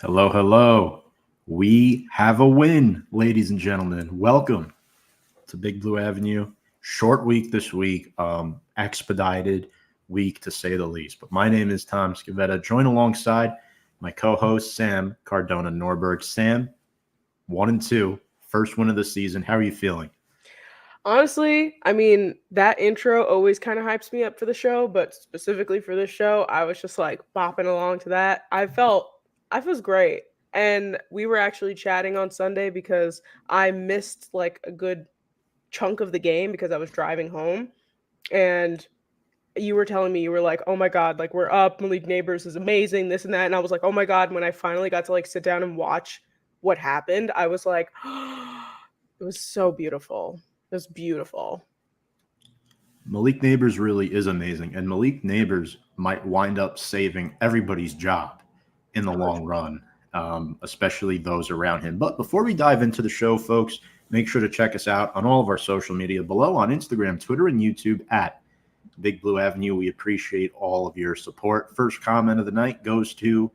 Hello, hello. We have a win, ladies and gentlemen. Welcome to Big Blue Avenue. Short week this week, expedited week to say the least. But my name is Tom Scavetta, joined alongside my co-host Sam Cardona Norberg. Sam, 1-2, first win of the season. How are you feeling? Honestly, I mean, that intro always kind of hypes me up for the show, but specifically for this show, I was just like bopping along to that. I was great. And we were actually chatting on Sunday because I missed like a good chunk of the game because I was driving home. And you were telling me, you were like, oh my God, like we're up. Malik Nabers is amazing, this and that. And I was like, oh my God, when I finally got to like sit down and watch what happened, I was like, it was so beautiful. It was beautiful. Malik Nabers really is amazing, and Malik Nabers might wind up saving everybody's job in the long run, especially those around him. But before we dive into the show, folks, make sure to check us out on all of our social media below on Instagram, Twitter, and YouTube at Big Blue Avenue. We appreciate all of your support. First comment of the night goes to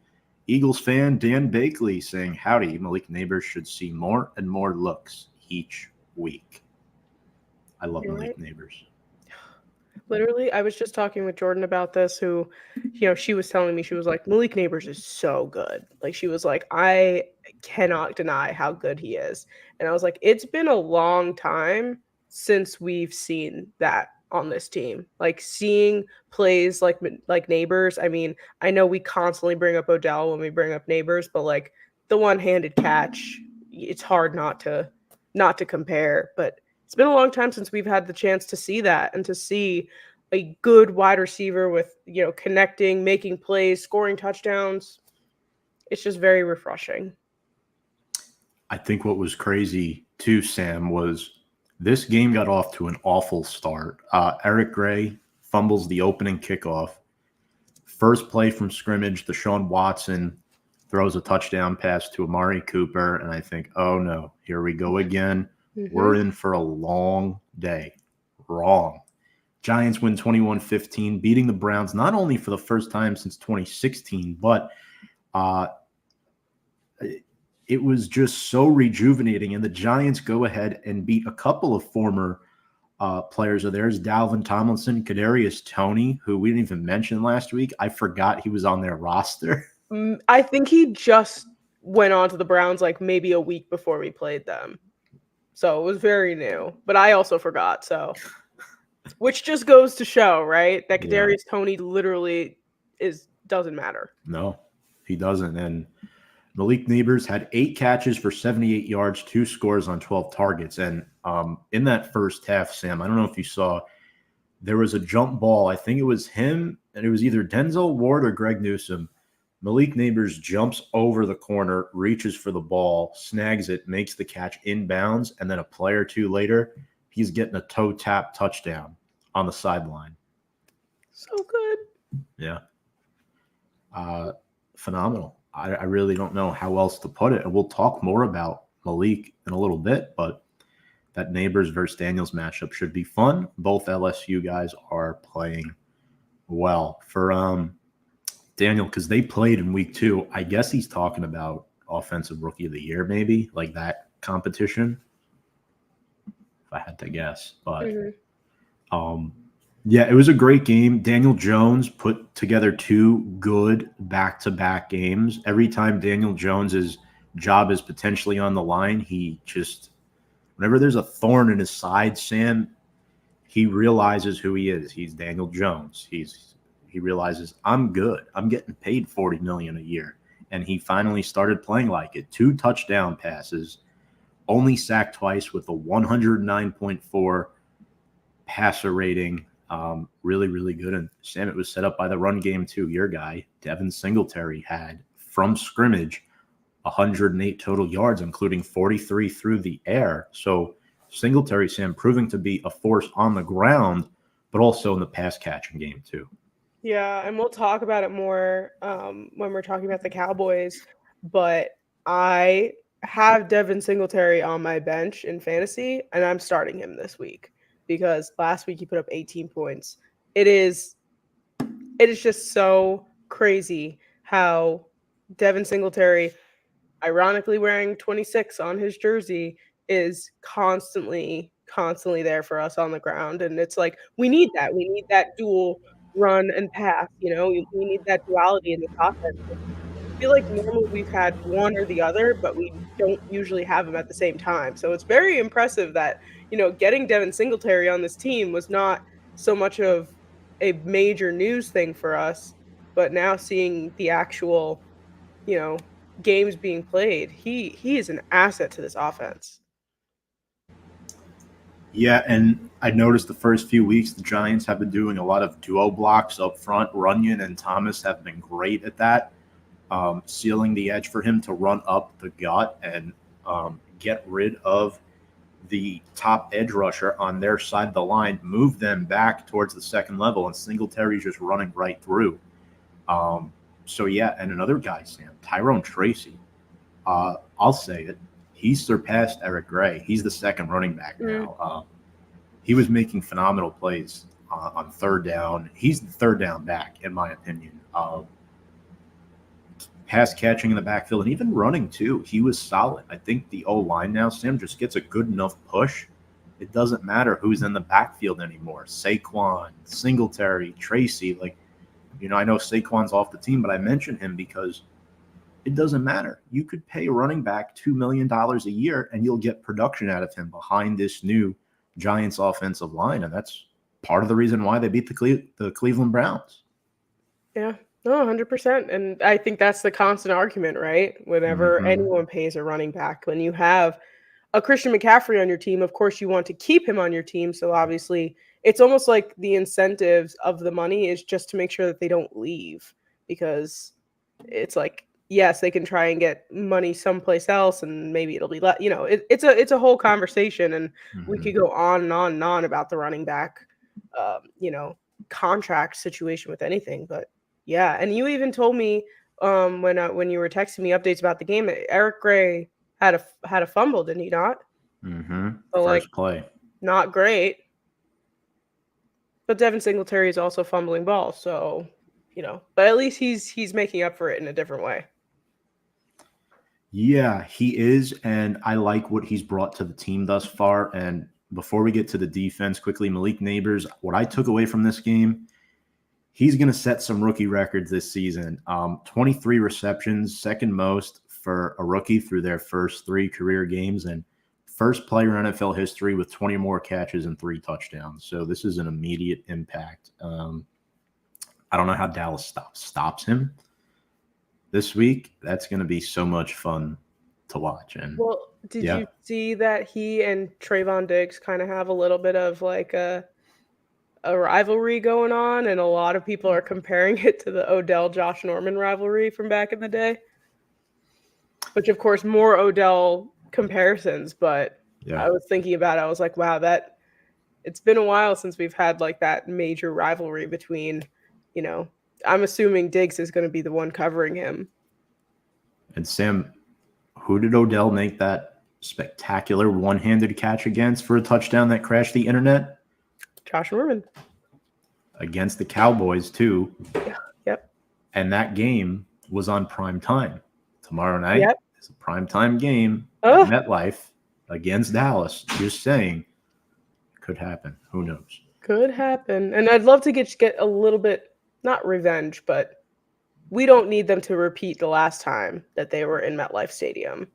Eagles fan Dan Bakley saying, "Howdy, Malik Nabers should see more and more looks each week." I love You're Malik right. Nabers. Literally, I was just talking with Jordan about this, she was telling me, she was like, Malik Neighbors is so good. Like, she was like, I cannot deny how good he is. And I was like, it's been a long time since we've seen that on this team. Like, seeing plays like Neighbors. I mean, I know we constantly bring up Odell when we bring up Neighbors, but like the one-handed catch, it's hard not to compare. But it's been a long time since we've had the chance to see that and to see a good wide receiver with, connecting, making plays, scoring touchdowns. It's just very refreshing. I think what was crazy too, Sam, was this game got off to an awful start. Eric Gray fumbles the opening kickoff. First play from scrimmage, Deshaun Watson throws a touchdown pass to Amari Cooper, and I think, oh no, here we go again. Hmm. We're in for a long day. Wrong. Giants win 21-15, beating the Browns not only for the first time since 2016, but uh, it was just so rejuvenating. And the Giants go ahead and beat a couple of former players of theirs, Dalvin Tomlinson, Kadarius Toney, who we didn't even mention last week. I forgot he was on their roster. I think he just went on to the Browns like maybe a week before we played them. So it was very new. But I also forgot. So, which just goes to show, right? That Yeah, Kadarius Toney literally is doesn't matter. no, he doesn't. And Malik Nabers had 8 catches for 78 yards, 2 scores on 12 targets. And in that first half, Sam, I don't know if you saw, there was a jump ball. I think it was him, and it was either Denzel Ward or Greg Newsome. Malik Nabers jumps over the corner, reaches for the ball, snags it, makes the catch inbounds, and then a play or two later, he's getting a toe tap touchdown on the sideline. So good. Yeah. Uh, Phenomenal. I really don't know how else to put it. And we'll talk more about Malik in a little bit, but that Neighbors versus Daniels matchup should be fun. Both LSU guys are playing well. For Daniel, because they played in week 2, I guess he's talking about offensive rookie of the year, maybe like that competition, if I had to guess. But Hmm. um, yeah, it was a great game. Daniel Jones put together 2 good back-to-back games. Every time Daniel Jones's job is potentially on the line, he just, whenever there's a thorn in his side, Sam, he realizes who he is. He's Daniel Jones. He realizes I'm good. I'm getting paid $40 million a year, and he finally started playing like it. 2 touchdown passes, only sacked twice with a 109.4 passer rating. Really, really good. And Sam, it was set up by the run game too. Your guy, Devin Singletary, had from scrimmage 108 total yards, including 43 through the air. So Singletary, Sam, proving to be a force on the ground, but also in the pass catching game too. Yeah, and we'll talk about it more when we're talking about the Cowboys. But I have Devin Singletary on my bench in fantasy, and I'm starting him this week because last week he put up 18 points. It is it is just so crazy how Devin Singletary, ironically wearing 26 on his jersey, is constantly there for us on the ground, and it's like, we need that. We need that dual run and pass, we need that duality in this offense. I feel like normally we've had one or the other, but we don't usually have them at the same time. So it's very impressive that, getting Devin Singletary on this team was not so much of a major news thing for us, but now seeing the actual, you know, games being played, he is an asset to this offense. Yeah, and I noticed the first few weeks the Giants have been doing a lot of duo blocks up front. Runyon and Thomas have been great at that, sealing the edge for him to run up the gut and get rid of the top edge rusher on their side of the line, move them back towards the second level, and Singletary's just running right through. So, yeah, and another guy, Sam, Tyrone Tracy. I'll say it. He's surpassed Eric Gray. He's the second running back now. He was making phenomenal plays on third down. He's the third down back, in my opinion. Pass catching in the backfield and even running, too. He was solid. I think the O-line now, Sam, just gets a good enough push. It doesn't matter who's in the backfield anymore. Saquon, Singletary, Tracy. I know Saquon's off the team, but I mention him because it doesn't matter. You could pay a running back $2 million a year, and you'll get production out of him behind this new Giants offensive line, and that's part of the reason why they beat the Cleveland Browns. Yeah, no, 100%. And I think that's the constant argument, right? Whenever anyone pays a running back, when you have a Christian McCaffrey on your team, of course you want to keep him on your team. So obviously it's almost like the incentives of the money is just to make sure that they don't leave, because it's like, yes, they can try and get money someplace else and maybe it'll be it's a whole conversation, and we could go on and on and on about the running back contract situation with anything. But yeah, and you even told me when you were texting me updates about the game, Eric Gray had a fumble, didn't he not? So, First play. Not great. But Devin Singletary is also fumbling balls, so but at least he's making up for it in a different way. Yeah, he is, and I like what he's brought to the team thus far. And before we get to the defense, quickly, Malik Nabers, what I took away from this game, he's going to set some rookie records this season. 23 receptions, second most for a rookie through their first 3 career games, and first player in NFL history with 20 or more catches and 3 touchdowns. So this is an immediate impact. I don't know how Dallas stops him this week. That's going to be so much fun to watch. And did you see that he and Trayvon Diggs kind of have a little bit of like a rivalry going on, and a lot of people are comparing it to the Odell Josh Norman rivalry from back in the day, which of course more Odell comparisons, but I was thinking about it. I was like, wow, it's been a while since we've had like that major rivalry between, I'm assuming Diggs is going to be the one covering him. And Sam, who did Odell make that spectacular one-handed catch against for a touchdown that crashed the internet? Josh Norman. Against the Cowboys, too. Yeah. Yep. And that game was on prime time. Tomorrow night is a prime time game at MetLife against Dallas. Just saying. Could happen. Who knows? Could happen. And I'd love to get a little bit, not revenge, but we don't need them to repeat the last time that they were in MetLife Stadium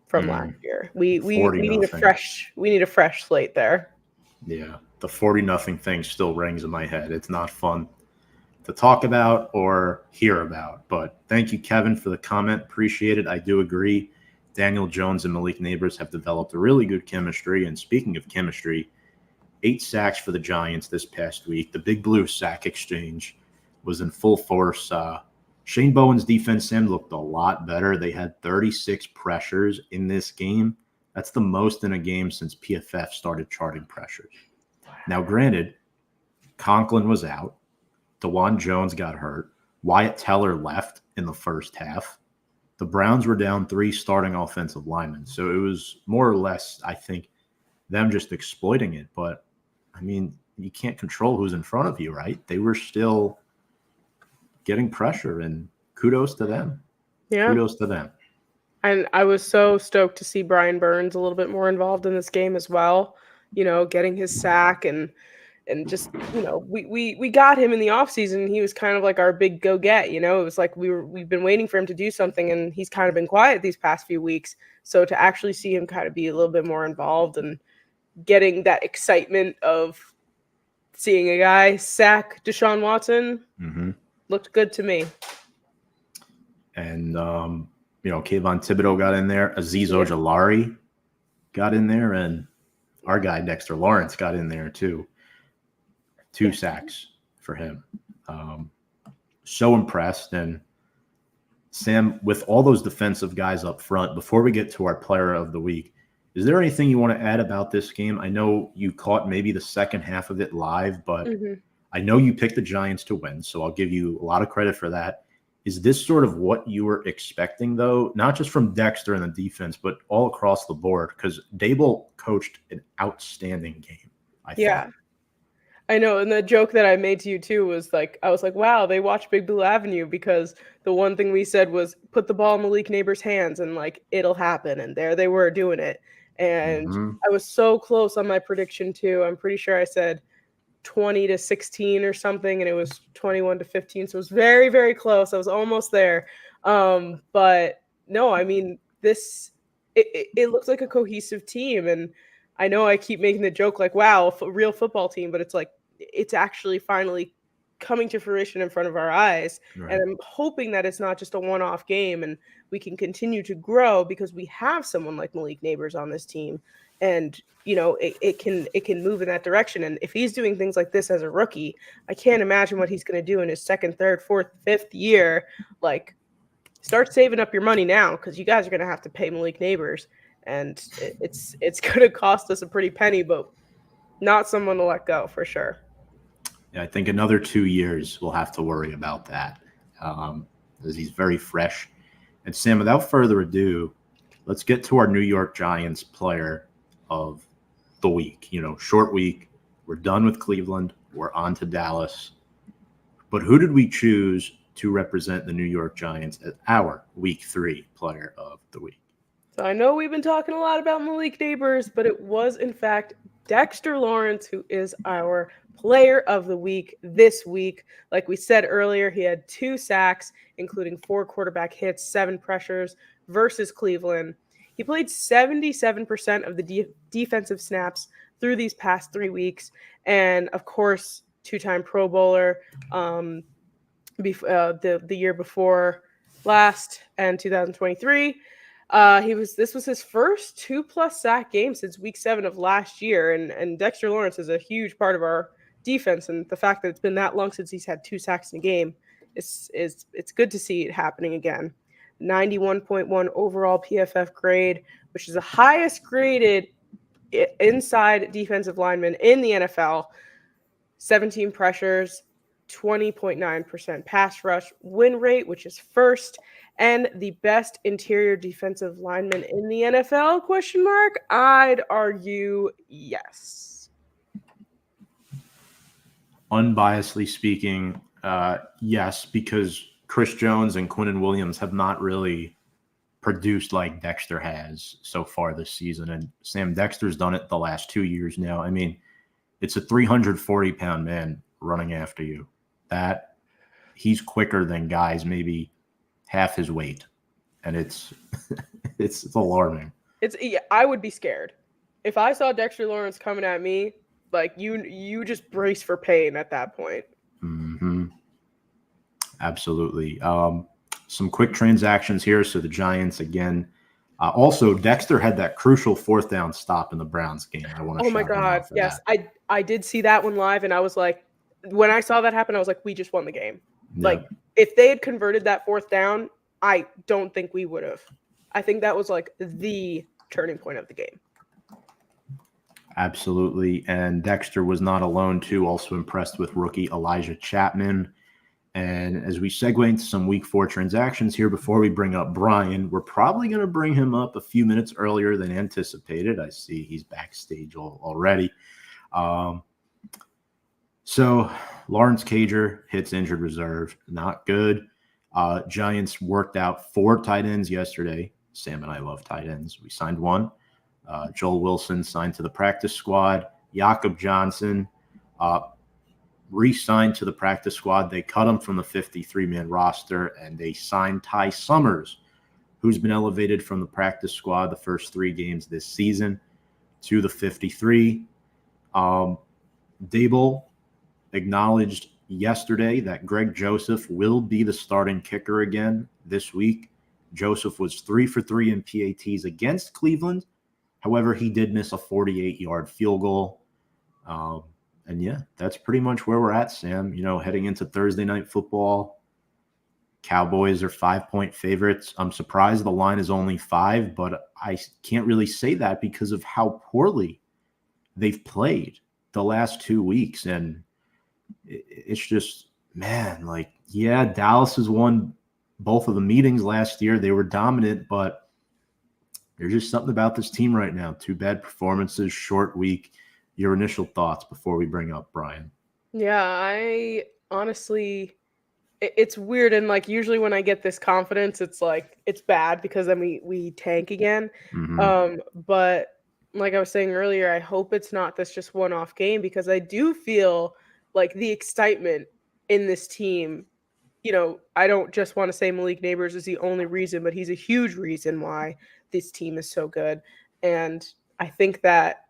from last year. We need a fresh slate there. Yeah. The 40-0 thing still rings in my head. It's not fun to talk about or hear about. But thank you, Kevin, for the comment. Appreciate it. I do agree. Daniel Jones and Malik Nabers have developed a really good chemistry. And speaking of chemistry, 8 sacks for the Giants this past week. The Big Blue sack exchange was in full force. Shane Bowen's defense, Sam, looked a lot better. They had 36 pressures in this game. That's the most in a game since PFF started charting pressures. Now, granted, Conklin was out. DeJuan Jones got hurt. Wyatt Teller left in the first half. The Browns were down 3 starting offensive linemen. So it was more or less, I think, them just exploiting it. But, I mean, you can't control who's in front of you, right? They were still getting pressure, and kudos to them. Yeah. Kudos to them. And I was so stoked to see Brian Burns a little bit more involved in this game as well, getting his sack and just, we got him in the offseason. He was kind of like our big go get, it was like we've been waiting for him to do something, and he's kind of been quiet these past few weeks. So to actually see him kind of be a little bit more involved and getting that excitement of seeing a guy sack Deshaun Watson looked good to me. And Kayvon Thibodeau got in there. Azeez Ojulari got in there, and our guy Dexter Lawrence got in there too. 2 sacks for him. So impressed. And Sam, with all those defensive guys up front, before we get to our player of the week, is there anything you want to add about this game? I know you caught maybe the second half of it live, but I know you picked the Giants to win, so I'll give you a lot of credit for that. Is this sort of what you were expecting, though? Not just from Dexter and the defense, but all across the board? Because Dable coached an outstanding game, I thought. I know, and the joke that I made to you, too, was like, I was like, wow, they watched Big Blue Avenue, because the one thing we said was put the ball in Malik Nabers' hands and, like, it'll happen. And there they were doing it. And I was so close on my prediction, too. I'm pretty sure I said 20-16 or something, and it was 21-15. So it was very, very close. I was almost there. But no, I mean, it looks like a cohesive team. And I know I keep making the joke like, wow, a real football team, but it's like, it's actually finally coming to fruition in front of our eyes. Right. And I'm hoping that it's not just a one-off game and we can continue to grow, because we have someone like Malik Nabers on this team. And, it can move in that direction. And if he's doing things like this as a rookie, I can't imagine what he's going to do in his second, third, fourth, fifth year. Like, start saving up your money now, because you guys are going to have to pay Malik Nabers. And it's going to cost us a pretty penny, but not someone to let go for sure. Yeah, I think another 2 years we'll have to worry about that, as he's very fresh. And Sam, without further ado, let's get to our New York Giants player of the week. Short week. We're done with Cleveland. We're on to Dallas. But who did we choose to represent the New York Giants as our Week 3 player of the week? So I know we've been talking a lot about Malik Nabers, but it was, in fact, Dexter Lawrence who is our player of the week this week. Like we said earlier, he had 2 sacks, including 4 quarterback hits, 7 pressures versus Cleveland. He played 77% of the defensive snaps through these past 3 weeks. And, of course, 2-time Pro Bowler the year before last, and 2023. This was his first 2+ sack game since week 7 of last year. And Dexter Lawrence is a huge part of our defense. And the fact that it's been that long since he's had 2 sacks in a game, it's good to see it happening again. 91.1 overall PFF grade, which is the highest graded inside defensive lineman in the NFL. 17 pressures, 20.9% pass rush win rate, which is first, and the best interior defensive lineman in the NFL, ? I'd argue yes. Unbiasedly speaking, yes, because Chris Jones and Quinnen Williams have not really produced like Dexter has so far this season. And Sam, Dexter's done it the last 2 years now. I mean, it's a 340-pound man running after you. That he's quicker than guys maybe half his weight. And it's alarming. I would be scared. If I saw Dexter Lawrence coming at me, like you just brace for pain at that point. Mm-hmm. Absolutely. Some quick transactions here. So the Giants again. Also, Dexter had that crucial 4th down stop in the Browns game. I want to. Oh my God! Yes, that. I did see that one live, and I was like, when I saw that happen, I was like, we just won the game. Yeah. Like, if they had converted that 4th down, I don't think we would have. I think that was like the turning point of the game. Absolutely. And Dexter was not alone, too. Also impressed with rookie Elijah Chapman. And as we segue into some week 4 transactions here, before we bring up Brian, we're probably going to bring him up a few minutes earlier than anticipated. I see he's backstage already. So Lawrence Cager hits injured reserve. Not good. Giants worked out 4 tight ends yesterday. Sam and I love tight ends. We signed one. Joel Wilson signed to the practice squad. Jakob Johnson re-signed to the practice squad. They cut him from the 53-man roster, and they signed Ty Summers, who's been elevated from the practice squad the first 3 games this season to the 53. Dable acknowledged yesterday that Greg Joseph will be the starting kicker again this week. Joseph was 3 for 3 in PATs against Cleveland. However, he did miss a 48-yard field goal. And yeah, that's pretty much where we're at, Sam. You know, heading into Thursday night football, Cowboys are 5-point favorites. I'm surprised the line is only 5, but I can't really say that because of how poorly they've played the last 2 weeks. And it's just, man, like, yeah, Dallas has won both of the meetings last year. They were dominant, but there's just something about this team right now. 2 bad performances, short week. Your initial thoughts before we bring up Brian? Yeah, I honestly, it's weird. And like, usually when I get this confidence, it's like, it's bad because then we tank again. But like I was saying earlier, I hope it's not this just one-off game, because I do feel like the excitement in this team, you know, I don't just want to say Malik Nabers is the only reason, but he's a huge reason why this team is so good. And I think that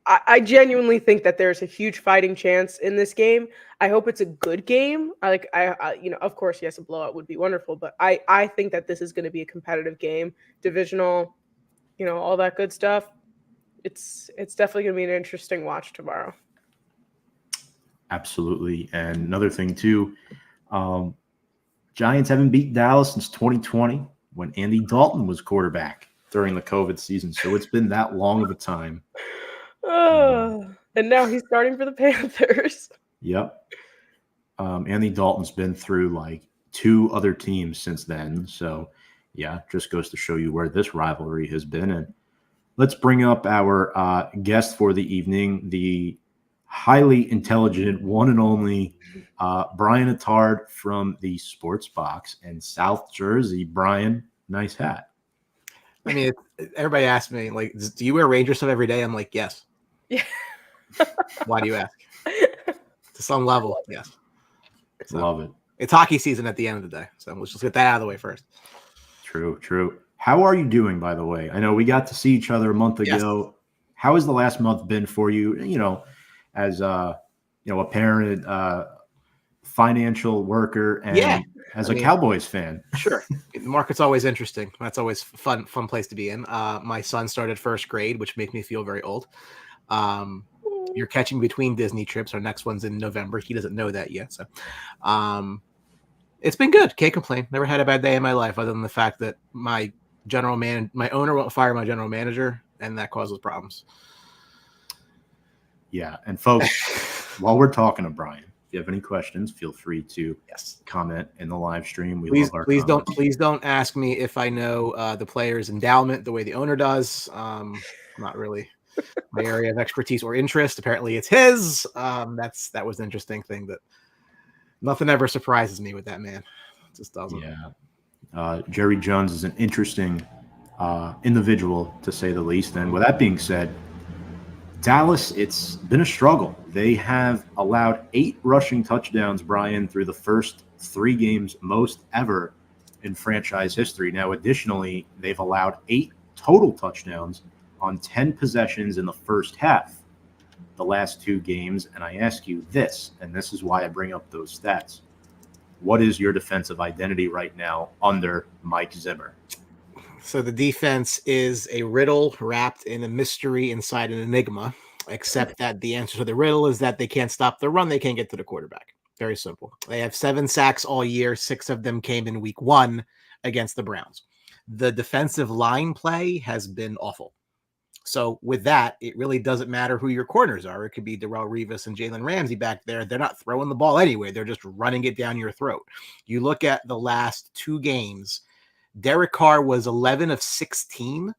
I genuinely think that there's a huge fighting chance in this game. I hope it's a good game. I you know, of course, yes, a blowout would be wonderful, but I think that this is going to be a competitive game, divisional, you know, all that good stuff. It's definitely going to be an interesting watch tomorrow. Absolutely. And another thing too, Giants haven't beat Dallas since 2020 when Andy Dalton was quarterback during the COVID season. So it's been that long of a time. And now he's starting for the Panthers. Yep. Andy Dalton's been through like 2 other teams since then. So, yeah, just goes to show you where this rivalry has been. And let's bring up our guest for the evening, the highly intelligent, one and only Brian Attard from the Sports Box in South Jersey. Brian, nice hat. I mean, everybody asks me, like, do you wear Ranger stuff every day? I'm like, yes. Yeah. Why do you ask? To some level, yes. So, love it. It's hockey season at the end of the day, so let's just get that out of the way first. True. How are you doing, by the way? I know we got to see each other a month ago. Yes. How has the last month been for you? You know, as a parent, financial worker, and as a Cowboys fan. Sure. The market's always interesting. That's always fun place to be in. My son started first grade, which makes me feel very old. You're catching between Disney trips. Our next one's in November. He doesn't know that yet. So it's been good. Can't complain. Never had a bad day in my life, other than the fact that my owner won't fire my general manager, and that causes problems. Yeah. And folks, while we're talking to Brian, if you have any questions, feel free to comment in the live stream. Please don't ask me if I know the player's endowment the way the owner does. Not really my area of expertise or interest. Apparently it's his. That was an interesting thing, that nothing ever surprises me with that man. It just doesn't. Yeah. Jerry Jones is an interesting individual, to say the least. And with that being said, Dallas, it's been a struggle. They have allowed 8 rushing touchdowns, Brian, through the first 3 games, most ever in franchise history. Now, additionally, they've allowed 8 total touchdowns on 10 possessions in the first half, the last 2 games. And I ask you this, and this is why I bring up those stats. What is your defensive identity right now under Mike Zimmer? So the defense is a riddle wrapped in a mystery inside an enigma, except that the answer to the riddle is that they can't stop the run. They can't get to the quarterback. Very simple. They have 7 sacks all year. 6 of them came in week 1 against the Browns. The defensive line play has been awful. So with that, it really doesn't matter who your corners are. It could be Darrelle Revis and Jalen Ramsey back there. They're not throwing the ball anyway. They're just running it down your throat. You look at the last 2 games, Derek Carr was 11 of 16,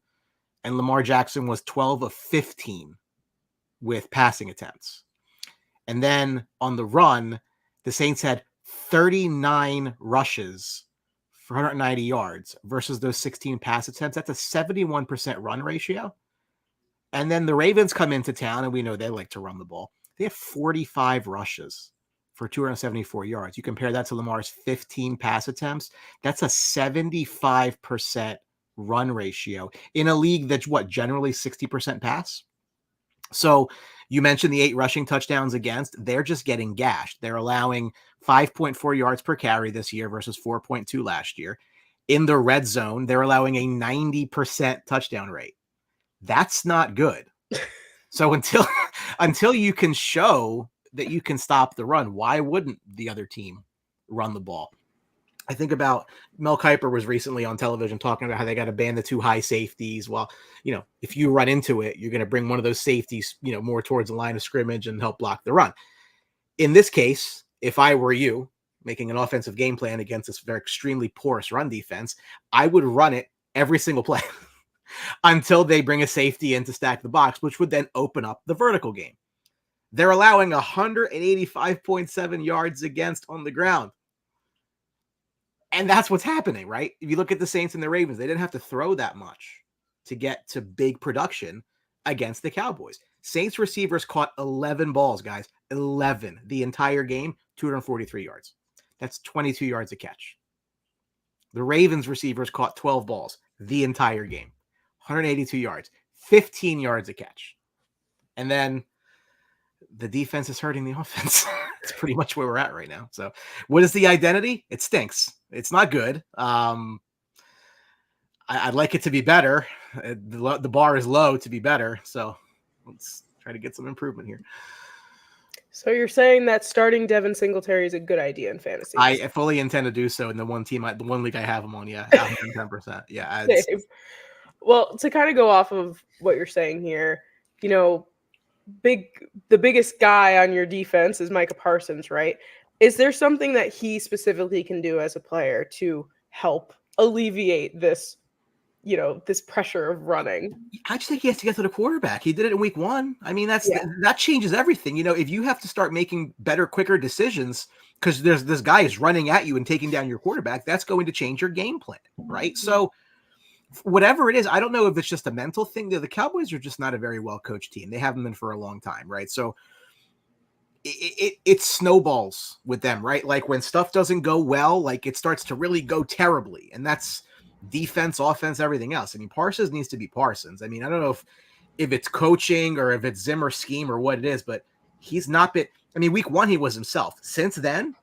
and Lamar Jackson was 12 of 15 with passing attempts. And then on the run, the Saints had 39 rushes for 190 yards versus those 16 pass attempts. That's a 71% run ratio. And then the Ravens come into town, and we know they like to run the ball. They have 45 rushes for 274 yards. You compare that to Lamar's 15 pass attempts. That's a 75% run ratio in a league that's generally 60% pass. So you mentioned the 8 rushing touchdowns against. They're just getting gashed. They're allowing 5.4 yards per carry this year versus 4.2 last year. In the red zone, they're allowing a 90% touchdown rate. That's not good. So until you can show that you can stop the run, why wouldn't the other team run the ball? I think about Mel Kiper was recently on television talking about how they got to ban the 2 high safeties. Well, if you run into it, you're going to bring one of those safeties, more towards the line of scrimmage and help block the run. In this case, if I were you making an offensive game plan against this very extremely porous run defense, I would run it every single play until they bring a safety in to stack the box, which would then open up the vertical game. They're allowing 185.7 yards against on the ground. And that's what's happening, right? If you look at the Saints and the Ravens, they didn't have to throw that much to get to big production against the Cowboys. Saints receivers caught 11 balls, guys. 11 the entire game, 243 yards. That's 22 yards a catch. The Ravens receivers caught 12 balls the entire game, 182 yards, 15 yards a catch. And then the defense is hurting the offense. It's pretty much where we're at right now. So what is the identity? It stinks. It's not good. I'd like it to be better. The bar is low to be better. So let's try to get some improvement here. So you're saying that starting Devin Singletary is a good idea in fantasy? I fully intend to do so in the one league I have him on. Yeah, 110%. Yeah. Well, to kind of go off of what you're saying here, the biggest guy on your defense is Micah Parsons, right? Is there something that he specifically can do as a player to help alleviate this, this pressure of running? I just think he has to get to the quarterback. He did it in week 1. I mean, that changes everything. If you have to start making better, quicker decisions because there's this guy is running at you and taking down your quarterback, that's going to change your game plan, right? So whatever it is, I don't know if it's just a mental thing. The Cowboys are just not a very well-coached team. They haven't been for a long time, right? So it snowballs with them, right? Like when stuff doesn't go well, like it starts to really go terribly. And that's defense, offense, everything else. I mean, Parsons needs to be Parsons. I mean, I don't know if it's coaching or if it's Zimmer's scheme or what it is, but he's not been. I mean, week 1, he was himself. Since then,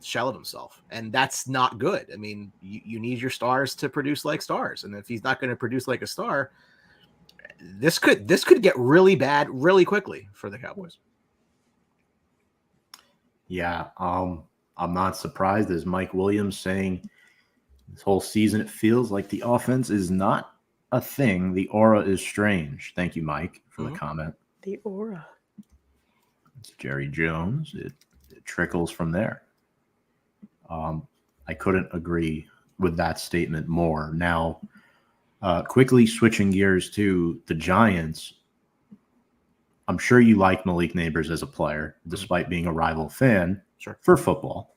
shell of himself. And that's not good. I mean, you need your stars to produce like stars. And if he's not going to produce like a star, this could get really bad really quickly for the Cowboys. Yeah, I'm not surprised, as Mike Williams saying this whole season it feels like the offense is not a thing. The aura is strange. Thank you, Mike, for the comment. The aura. It's Jerry Jones. It trickles from there. I couldn't agree with that statement more. Now, quickly switching gears to the Giants. I'm sure you like Malik Nabers as a player, despite being a rival fan for football.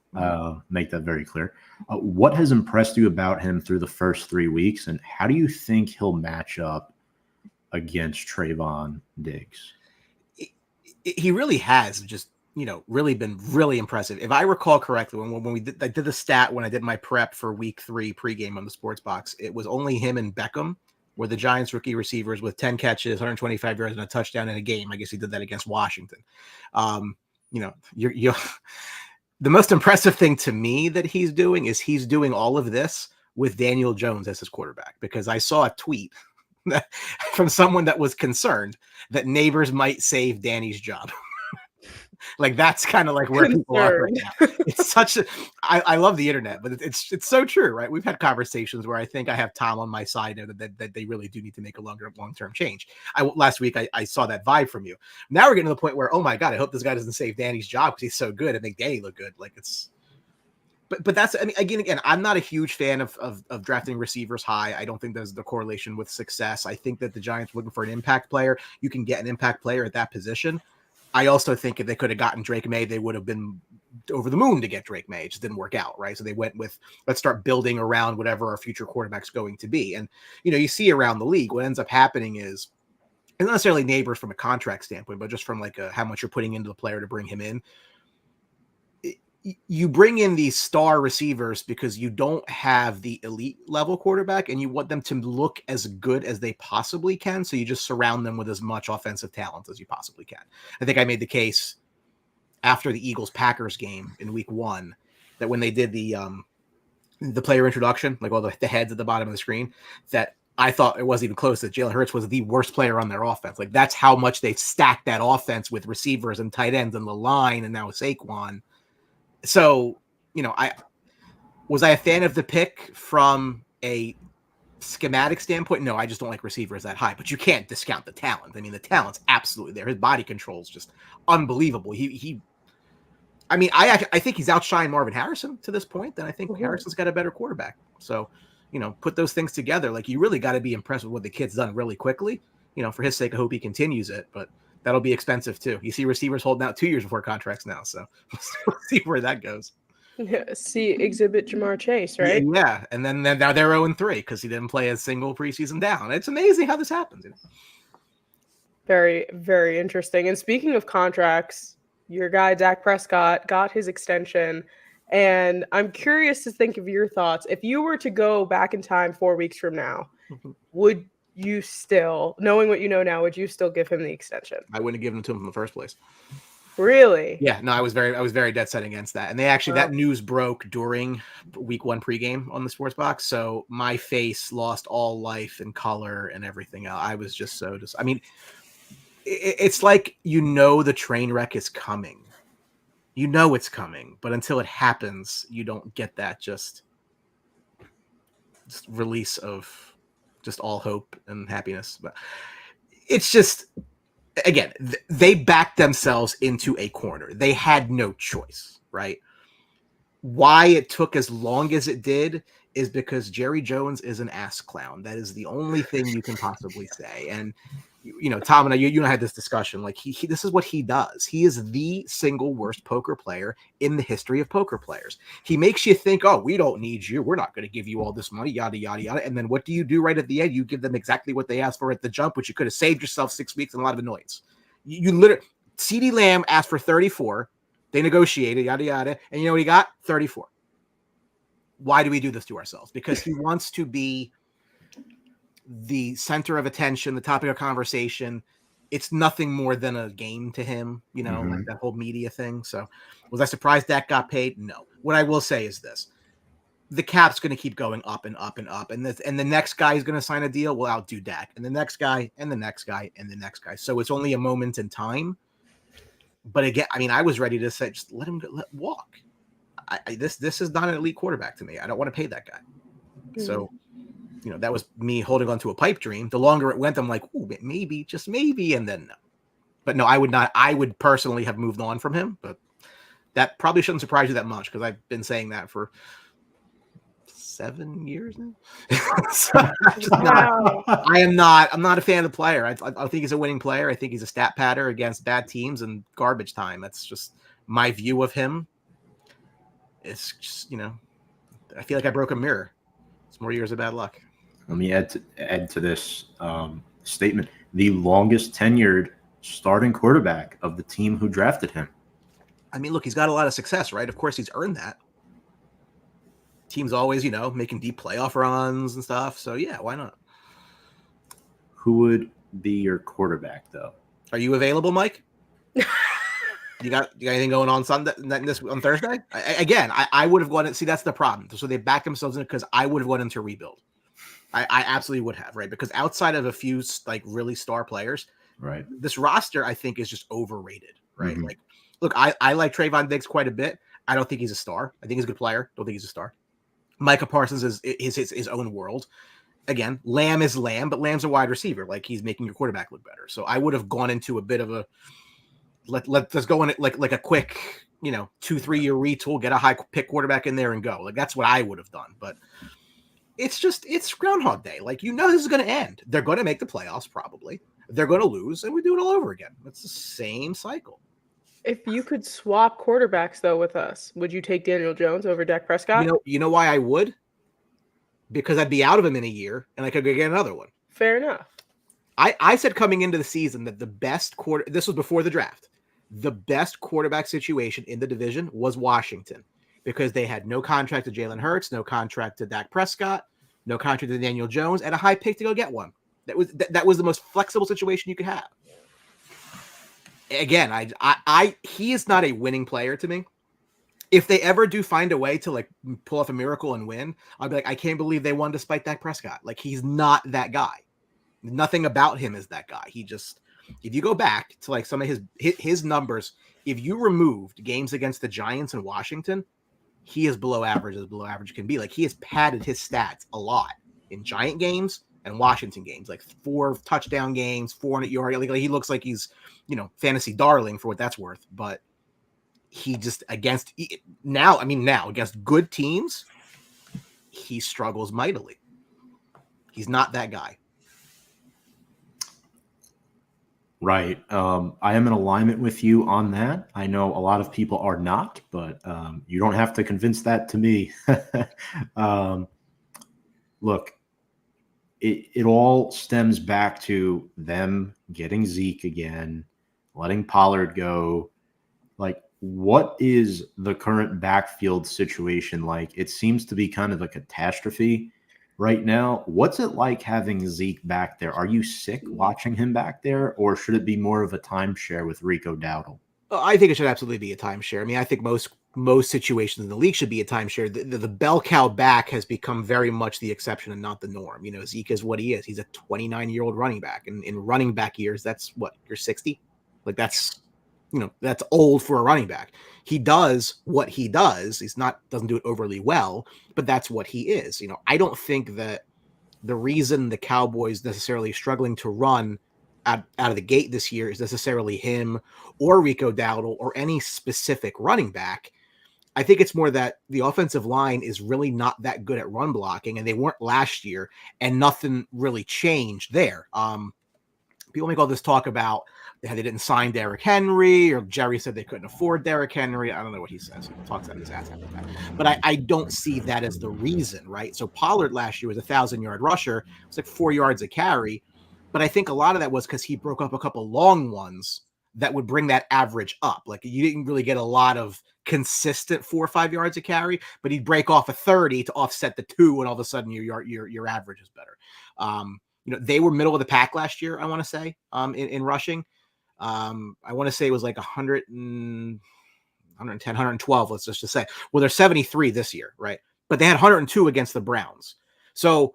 Make that very clear. What has impressed you about him through the first 3 weeks, and how do you think he'll match up against Trayvon Diggs? He really has just, really been really impressive. If I recall correctly, when I did the stat when I did my prep for week 3 pregame on the Sports Box, it was only him and Beckham were the Giants rookie receivers with 10 catches, 125 yards, and a touchdown in a game. I guess he did that against Washington. The most impressive thing to me that he's doing all of this with Daniel Jones as his quarterback, because I saw a tweet from someone that was concerned that Nabers might save Danny's job. Like that's kind of like where people are right now. It's such a, I love the internet, but it's so true, right? We've had conversations where I think I have Tom on my side that they really do need to make a long-term change. Last week I saw that vibe from you. Now we're getting to the point where, oh my God, I hope this guy doesn't save Danny's job because he's so good and make Danny look good. Like it's, but that's, I mean, again, I'm not a huge fan of drafting receivers high. I don't think there's the correlation with success. I think that the Giants looking for an impact player. You can get an impact player at that position. I also think if they could have gotten Drake May, they would have been over the moon to get Drake May. It just didn't work out, right? So they went with, let's start building around whatever our future quarterback's going to be. And, you see around the league, what ends up happening is, and not necessarily Nabers from a contract standpoint, but just from like how much you're putting into the player to bring him in. You bring in these star receivers because you don't have the elite level quarterback and you want them to look as good as they possibly can. So you just surround them with as much offensive talent as you possibly can. I think I made the case after the Eagles-Packers game in week 1 that when they did the player introduction, like all the heads at the bottom of the screen, that I thought it wasn't even close, that Jalen Hurts was the worst player on their offense. Like that's how much they stacked that offense with receivers and tight ends and the line and now Saquon. So, I was a fan of the pick from a schematic standpoint. No, I just don't like receivers that high, but you can't discount the talent. I mean, the talent's absolutely there. His body control is just unbelievable. I think he's outshined Marvin Harrison to this point. Then I think Harrison's got a better quarterback. So, put those things together. Like you really got to be impressed with what the kid's done really quickly. For his sake, I hope he continues it, but that'll be expensive too. You see receivers holding out 2 years before contracts now. So we'll see where that goes. Yeah, see exhibit Jamar Chase, right? Yeah. And then now they're 0-3 because he didn't play a single preseason down. It's amazing how this happens. Very, very interesting. And speaking of contracts, your guy Dak Prescott got his extension. And I'm curious to think of your thoughts. If you were to go back in time 4 weeks from now, would you still, knowing what you know now, would you still give him the extension? I wouldn't have given it to him in the first place. Really? Yeah, no, I was very dead set against that. And they actually, that news broke during week 1 pregame on the sports box. So my face lost all life and color and everything else. I was just it's like, the train wreck is coming. It's coming, but until it happens, you don't get that just release of just all hope and happiness. But it's just, again, they backed themselves into a corner. They had no choice, right? Why it took as long as it did is because Jerry Jones is an ass clown. That is the only thing you can possibly say. And Tom and I, you and I had this discussion. Like he this is what he does. He is the single worst poker player in the history of poker players. He makes you think, oh, we don't need you. We're not going to give you all this money, yada, yada, yada. And then what do you do right at the end? You give them exactly what they asked for at the jump, which you could have saved yourself 6 weeks and a lot of annoyance. You literally, CeeDee Lamb asked for 34. They negotiated, yada, yada. And you know what he got? 34. Why do we do this to ourselves? Because he wants to be the center of attention, the topic of conversation. It's nothing more than a game to him, like that whole media thing. So was I surprised Dak got paid? No. What I will say is this. The cap's going to keep going up and up and up. And the next guy is going to sign a deal will outdo Dak. And the next guy and the next guy and the next guy. So it's only a moment in time. But again, I was ready to say, just let him walk. This is not an elite quarterback to me. I don't want to pay that guy. So that was me holding on to a pipe dream. The longer it went, I'm like, ooh, maybe, just maybe, and then no. But no, I would not. I would personally have moved on from him, but that probably shouldn't surprise you that much because I've been saying that for 7 years now. I'm not a fan of the player. I think he's a winning player. I think he's a stat patter against bad teams and garbage time. That's just my view of him. It's just, I feel like I broke a mirror. It's more years of bad luck. Let me add to this statement. The longest tenured starting quarterback of the team who drafted him. Look, he's got a lot of success, right? Of course, he's earned that. Teams always, making deep playoff runs and stuff. So, yeah, why not? Who would be your quarterback, though? Are you available, Mike? You got anything going on on Thursday? I would have gone and see that's the problem. So they backed themselves in because I would have gone into rebuild. I absolutely would have, right? Because outside of a few like really star players, right, this roster I think is just overrated, right? Like, look, I like Trayvon Diggs quite a bit. I don't think he's a star. I think he's a good player. Don't think he's a star. Micah Parsons is his own world. Again, Lamb is Lamb, but Lamb's a wide receiver. Like he's making your quarterback look better. So I would have gone into a bit of a let's go in it like a quick 2-3 year retool, get a high pick quarterback in there and go. Like that's what I would have done. But it's Groundhog Day. Like this is going to end. They're going to make the playoffs probably. They're going to lose, and we do it all over again. It's the same cycle. If you could swap quarterbacks though with us, would you take Daniel Jones over Dak Prescott? You know why I would? Because I'd be out of him in a year and I could go get another one. Fair enough. I said coming into the season that the best this was before the draft, the best quarterback situation in the division was Washington because they had no contract to Jalen Hurts, no contract to Dak Prescott, no contract to Daniel Jones, and a high pick to go get one. That was the most flexible situation you could have. Again, he is not a winning player to me. If they ever do find a way to like pull off a miracle and win, I'll be like, I can't believe they won despite Dak Prescott. Like he's not that guy. Nothing about him is that guy. He just, if you go back to like some of his numbers, if you removed games against the Giants and Washington, he is below average as below average can be. Like he has padded his stats a lot in Giant games and Washington games, like 4 touchdown games, 400 yards. Like he looks like he's, fantasy darling for what that's worth. But he just now against good teams, he struggles mightily. He's not that guy. Right. I am in alignment with you on that. I know a lot of people are not, but you don't have to convince that to me. Look, it all stems back to them getting Zeke again, letting Pollard go. Like, what is the current backfield situation like? It seems to be kind of a catastrophe right now. What's it like having Zeke back there? Are you sick watching him back there, or should it be more of a timeshare with Rico Dowdle? I think it should absolutely be a timeshare. I mean, I think most situations in the league should be a timeshare. The bell cow back has become very much the exception and not the norm. Zeke is what he is. He's a 29-year-old running back, and in running back years, that's what, you're 60. Like that's old for a running back. He does what he does. Doesn't do it overly well, but that's what he is. I don't think that the reason the Cowboys necessarily struggling to run out of the gate this year is necessarily him or Rico Dowdle or any specific running back. I think it's more that the offensive line is really not that good at run blocking, and they weren't last year, and nothing really changed there. People make all this talk about how they didn't sign Derrick Henry, or Jerry said they couldn't afford Derrick Henry. I don't know what he says. He talks out his ass after that. But I don't see that as the reason, right? So Pollard last year was a 1,000-yard rusher. It was like 4 yards a carry. But I think a lot of that was because he broke up a couple long ones that would bring that average up. Like you didn't really get a lot of consistent 4 or 5 yards a carry, but he'd break off a 30 to offset the 2, and all of a sudden your average is better. They were middle of the pack last year, I want to say, in rushing. I want to say it was like 100 and 110, 112, let's just say. Well, they're 73 this year, right? But they had 102 against the Browns. So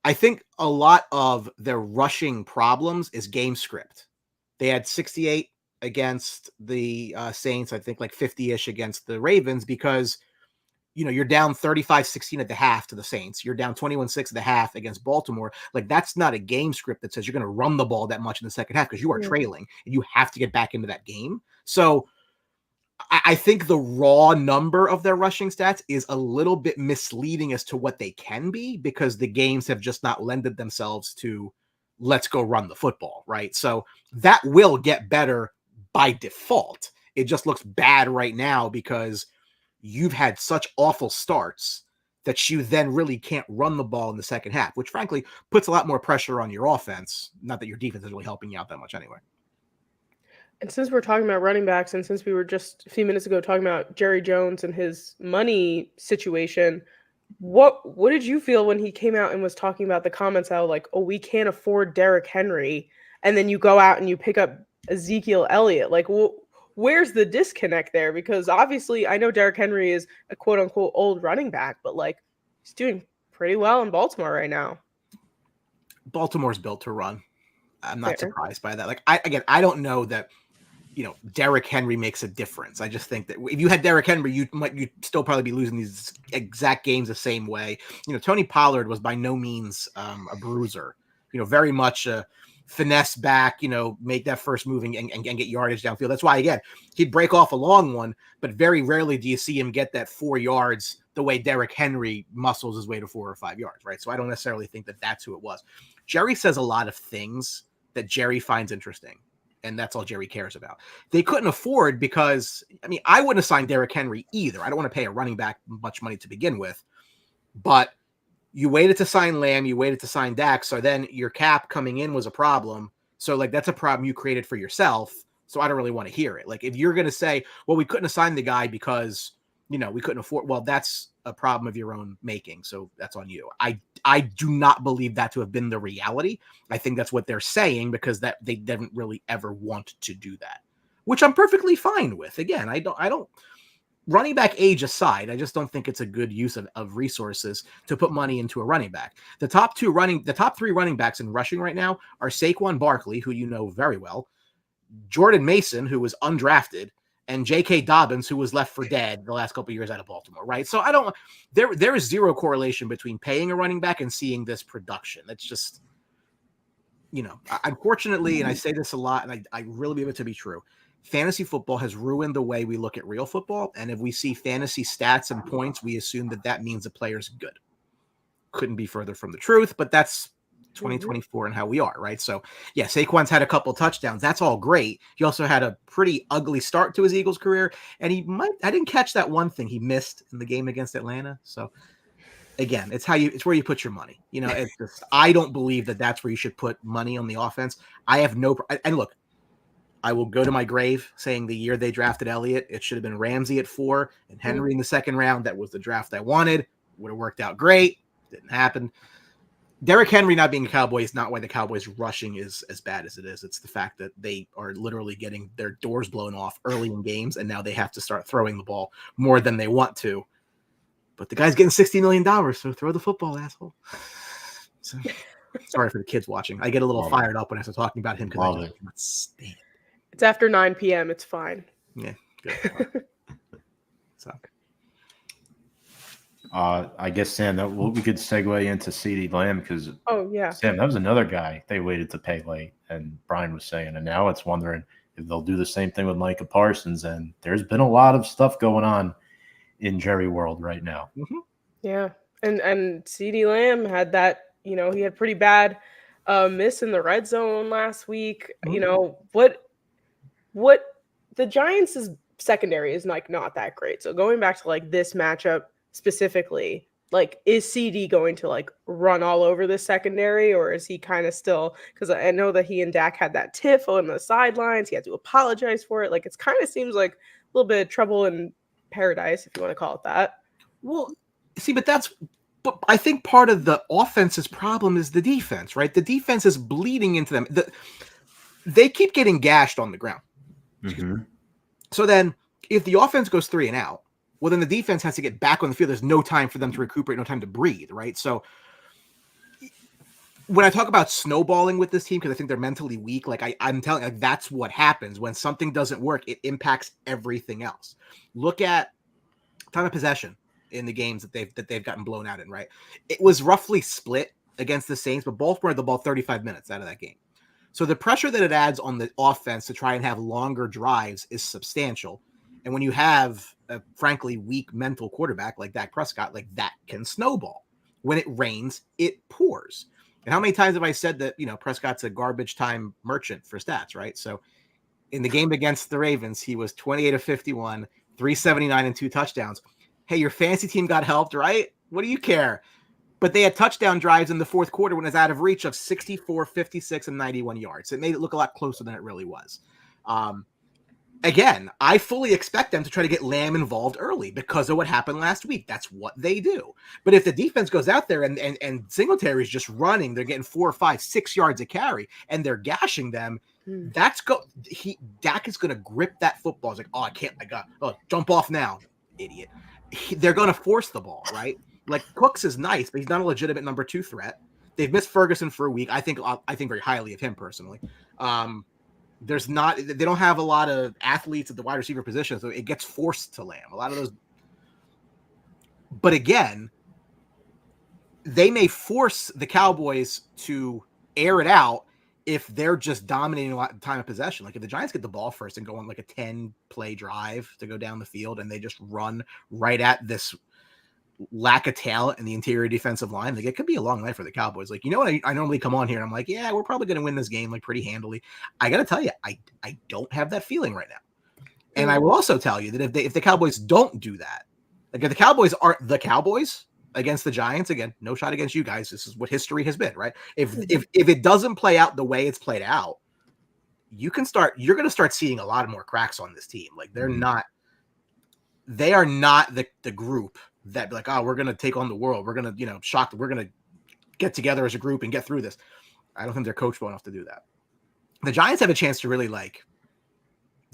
I think a lot of their rushing problems is game script. They had 68 against the Saints, I think like 50-ish against the Ravens, because you're down 35-16 at the half to the Saints. You're down 21-6 at the half against Baltimore. Like, that's not a game script that says you're going to run the ball that much in the second half because you are trailing and you have to get back into that game. So I think the raw number of their rushing stats is a little bit misleading as to what they can be, because the games have just not lended themselves to let's go run the football, right? So that will get better by default. It just looks bad right now because you've had such awful starts that you then really can't run the ball in the second half, which frankly puts a lot more pressure on your offense. Not that your defense is really helping you out that much anyway. And since we're talking about running backs, and since we were just a few minutes ago talking about Jerry Jones and his money situation, what did you feel when he came out and was talking about the comments how like, oh, we can't afford Derrick Henry, and then you go out and you pick up Ezekiel Elliott? Like, where's the disconnect there? Because obviously I know Derrick Henry is a quote unquote old running back, but like he's doing pretty well in Baltimore right now. Baltimore's built to run. I'm not surprised by that. Like I don't know that, Derrick Henry makes a difference. I just think that if you had Derrick Henry, you'd still probably be losing these exact games the same way. Tony Pollard was by no means a bruiser, very much a finesse back, make that first move and get yardage downfield. That's why, again, he'd break off a long one, but very rarely do you see him get that 4 yards the way Derrick Henry muscles his way to 4 or 5 yards, right? So I don't necessarily think that that's who it was. Jerry says a lot of things that Jerry finds interesting. and that's all Jerry cares about. They couldn't afford because, I mean, I wouldn't have signed Derrick Henry either. I don't want to pay a running back much money to begin with, but you waited to sign Lamb, you waited to sign Dak, so then your cap coming in was a problem. So, like, that's a problem you created for yourself, so I don't really want to hear it. Like, if you're going to say, well, we couldn't assign the guy because, you know, we couldn't afford, well, that's a problem of your own making, so that's on you. I do not believe that to have been the reality. I think that's what they're saying because that they didn't really ever want to do that, which I'm perfectly fine with. Again, I don't running back age aside, I just don't think it's a good use of resources to put money into a running back. The top three running backs in rushing right now are Saquon Barkley, who you know very well, Jordan Mason, who was undrafted, and J.K. Dobbins, who was left for dead the last couple of years out of Baltimore, right? So there is zero correlation between paying a running back and seeing this production. That's just, you know, unfortunately, and I say this a lot, and I really believe it to be true, fantasy football has ruined the way we look at real football. And if we see fantasy stats and points, we assume that means the player's good. Couldn't be further from the truth, but that's 2024 and how we are, right? So, yeah, Saquon's had a couple touchdowns. That's all great. He also had a pretty ugly start to his Eagles career, and I didn't catch that one thing he missed in the game against Atlanta. So, again, it's where you put your money. You know, it's just, I don't believe that's where you should put money on the offense. And look, I will go to my grave saying the year they drafted Elliott, it should have been Ramsey at 4 and Henry in the second round. That was the draft I wanted. Would have worked out great. Didn't happen. Derrick Henry not being a Cowboy is not why the Cowboys rushing is as bad as it is. It's the fact that they are literally getting their doors blown off early in games, and now they have to start throwing the ball more than they want to. But the guy's getting $60 million, so throw the football, asshole. So, sorry for the kids watching. I get a little fired up when I start talking about him because I just can't stand it. It's after 9 p.m. It's fine. Yeah, good. So. I guess, Sam, we could segue into CeeDee Lamb because Sam, that was another guy they waited to pay late, and Brian was saying, and now it's wondering if they'll do the same thing with Micah Parsons. And there's been a lot of stuff going on in Jerry world right now. Mm-hmm. Yeah, and CeeDee Lamb had that, you know, he had pretty bad miss in the red zone last week. Mm-hmm. You know what the Giants' secondary is like not that great. So going back to like this matchup specifically, like, is CD going to like run all over the secondary, or is he kind of still, because I know that he and Dak had that tiff on the sidelines, he had to apologize for it. Like, it's kind of seems like a little bit of trouble in paradise, if you want to call it that. Well, see, but I think part of the offense's problem is the defense, right? The defense is bleeding into them. They keep getting gashed on the ground. Mm-hmm. So then if the offense goes 3 and out, well, then the defense has to get back on the field. There's no time for them to recuperate, no time to breathe, right? So when I talk about snowballing with this team, because I think they're mentally weak, like I'm telling you, like, that's what happens. When something doesn't work, it impacts everything else. Look at time of possession in the games that they've gotten blown out in, right? It was roughly split against the Saints, but Baltimore had the ball 35 minutes out of that game. So the pressure that it adds on the offense to try and have longer drives is substantial. And when you have a frankly weak mental quarterback like Dak Prescott, like, that can snowball. When it rains, it pours. And how many times have I said that, you know, Prescott's a garbage time merchant for stats, right? So in the game against the Ravens, he was 28 of 51, 379 and 2 touchdowns. Hey, your fantasy team got helped, right? What do you care? But they had touchdown drives in the fourth quarter when it was out of reach of 64, 56, and 91 yards. It made it look a lot closer than it really was. Again, I fully expect them to try to get Lamb involved early because of what happened last week. That's what they do. But if the defense goes out there and Singletary's just running, they're getting 4 or 5, 6 yards a carry, and they're gashing them, Dak is going to grip that football. It's like, jump off now, idiot. They're going to force the ball, right? Like, Cooks is nice, but he's not a legitimate number 2 threat. They've missed Ferguson for a week. I think very highly of him personally. They don't have a lot of athletes at the wide receiver position, so it gets forced to Lamb. A lot of those. But again, they may force the Cowboys to air it out if they're just dominating a lot of time of possession. Like, if the Giants get the ball first and go on like a 10-play drive to go down the field and they just run right at this lack of talent in the interior defensive line, like it could be a long night for the Cowboys. Like, you know what? I normally come on here and I'm like, yeah, we're probably going to win this game like pretty handily. I got to tell you, I don't have that feeling right now. And I will also tell you that if the Cowboys don't do that, like if the Cowboys aren't the Cowboys against the Giants, again, no shot against you guys. This is what history has been, right? If it doesn't play out the way it's played out, you're going to start seeing a lot more cracks on this team. Like they are not the group that like, oh, we're going to take on the world. We're going to, shock. We're going to get together as a group and get through this. I don't think they're coachable enough to do that. The Giants have a chance to really like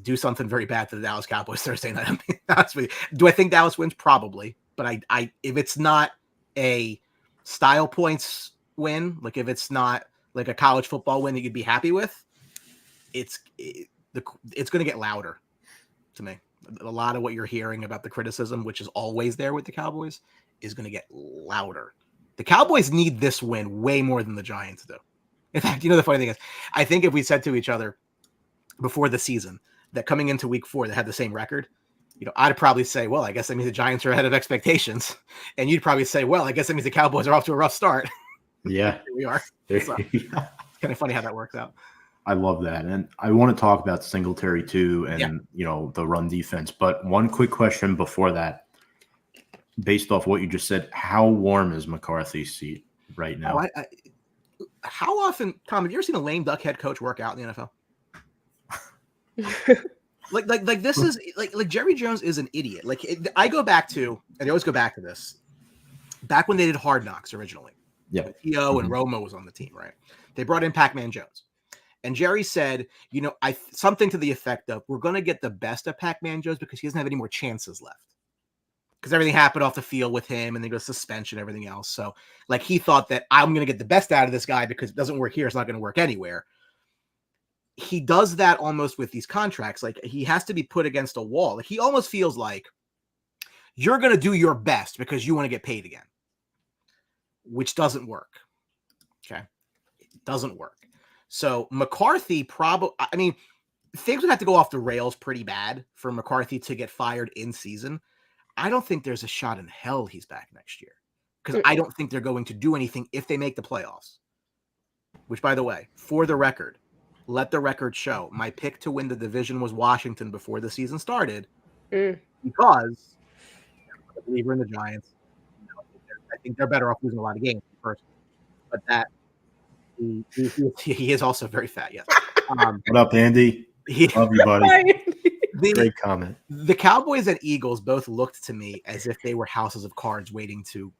do something very bad to the Dallas Cowboys Thursday night. I mean, honest with you. Do I think Dallas wins? Probably. But I if it's not a style points win, like if it's not like a college football win that you'd be happy with, it's going to get louder to me. A lot of what you're hearing about the criticism, which is always there with the Cowboys, is going to get louder. The Cowboys need this win way more than the Giants do. In fact, the funny thing is, I think if we said to each other before the season that coming into week 4 that had the same record, I'd probably say, well, I guess that means the Giants are ahead of expectations. And you'd probably say, well, I guess that means the Cowboys are off to a rough start. Yeah. Here we are. So, it's kind of funny how that works out. I love that. And I want to talk about Singletary too and, the run defense. But one quick question before that, based off what you just said, how warm is McCarthy's seat right now? How often, Tom, have you ever seen a lame duck head coach work out in the NFL? like this is like Jerry Jones is an idiot. Like I go back to, and I always go back to this, back when they did Hard Knocks originally. Yeah. T.O. and Romo was on the team, right? They brought in Pac-Man Jones. And Jerry said, something to the effect of, we're going to get the best of Pac-Man Jones because he doesn't have any more chances left. Because everything happened off the field with him and they go suspension and everything else. So like he thought that I'm going to get the best out of this guy because it doesn't work here. It's not going to work anywhere. He does that almost with these contracts. Like he has to be put against a wall. Like he almost feels like you're going to do your best because you want to get paid again, which doesn't work. Okay. It doesn't work. So McCarthy things would have to go off the rails pretty bad for McCarthy to get fired in season. I don't think there's a shot in hell he's back next year because I don't think they're going to do anything if they make the playoffs, which by the way, for the record, let the record show my pick to win the division was Washington before the season started because I'm a believer in the Giants. I think they're better off losing a lot of games first, but that he is also very fat. Yes. What up, Andy? Love you, buddy. Great comment. The Cowboys and Eagles both looked to me as if they were houses of cards waiting to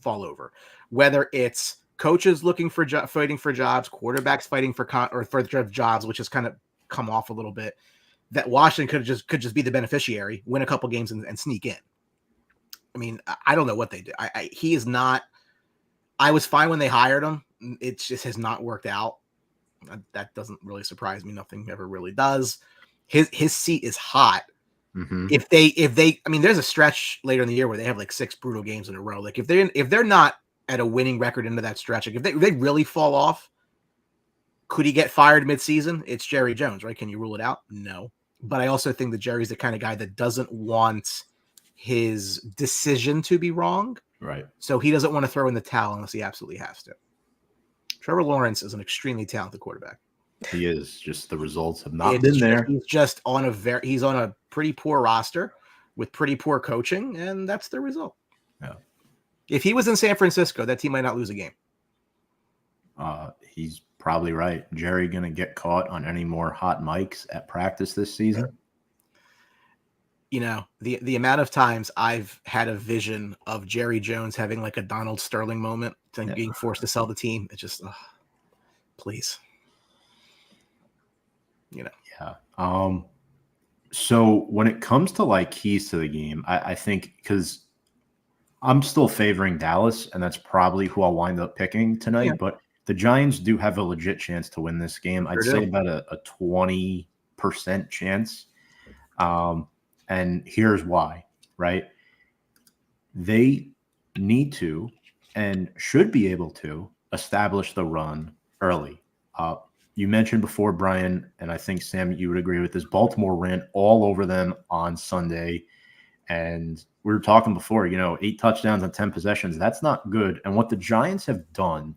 fall over. Whether it's coaches looking for fighting for jobs, quarterbacks fighting for jobs, which has kind of come off a little bit. That Washington could just be the beneficiary, win a couple games and sneak in. I mean, I don't know what they do. He is not. I was fine when they hired him. It just has not worked out. That doesn't really surprise me. Nothing ever really does. His seat is hot. Mm-hmm. If they, there's a stretch later in the year where they have like 6 brutal games in a row. Like if they're not at a winning record into that stretch, like if they really fall off, could he get fired mid-season? It's Jerry Jones, right? Can you rule it out? No. But I also think that Jerry's the kind of guy that doesn't want his decision to be wrong. Right. So he doesn't want to throw in the towel unless he absolutely has to. Trevor Lawrence is an extremely talented quarterback. He is. Just the results have not been there. He's just on a pretty poor roster with pretty poor coaching, and that's the result. Yeah. If he was in San Francisco, that team might not lose a game. He's probably right. Jerry going to get caught on any more hot mics at practice this season? The amount of times I've had a vision of Jerry Jones having like a Donald Sterling moment and being forced to sell the team. It's just, please. Yeah. So when it comes to like keys to the game, I think because I'm still favoring Dallas, and that's probably who I'll wind up picking tonight. Yeah. But the Giants do have a legit chance to win this game. I'd say about a 20% chance. And here's why, right? They need to and should be able to establish the run early. You mentioned before, Brian, and I think, Sam, you would agree with this, Baltimore ran all over them on Sunday. And we were talking before, 8 touchdowns on 10 possessions. That's not good. And what the Giants have done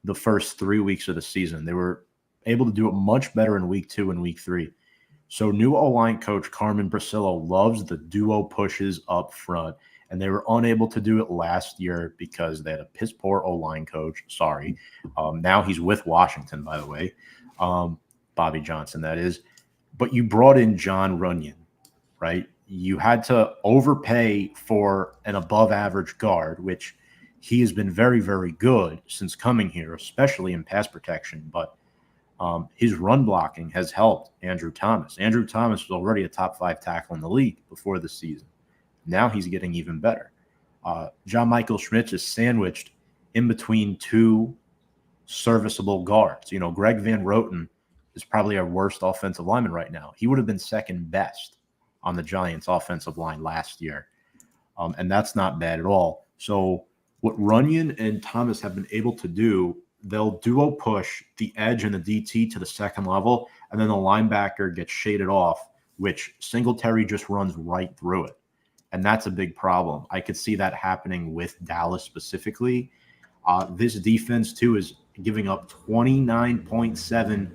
the first 3 weeks of the season, they were able to do it much better in week 2 and week 3. So new O-line coach Carmen Brasillo loves the duo pushes up front. And they were unable to do it last year because they had a piss poor O-line coach. Sorry. Now he's with Washington, by the way. Bobby Johnson, that is. But you brought in John Runyon, right? You had to overpay for an above-average guard, which he has been very, very good since coming here, especially in pass protection. But his run blocking has helped Andrew Thomas. Andrew Thomas was already a top 5 tackle in the league before the season. Now he's getting even better. John Michael Schmitz is sandwiched in between 2 serviceable guards. Greg Van Roten is probably our worst offensive lineman right now. He would have been second best on the Giants' offensive line last year. And that's not bad at all. So what Runyon and Thomas have been able to do, they'll duo push the edge and the DT to the second level, and then the linebacker gets shaded off, which Singletary just runs right through it. And that's a big problem. I could see that happening with Dallas specifically. This defense, too, is giving up 29.7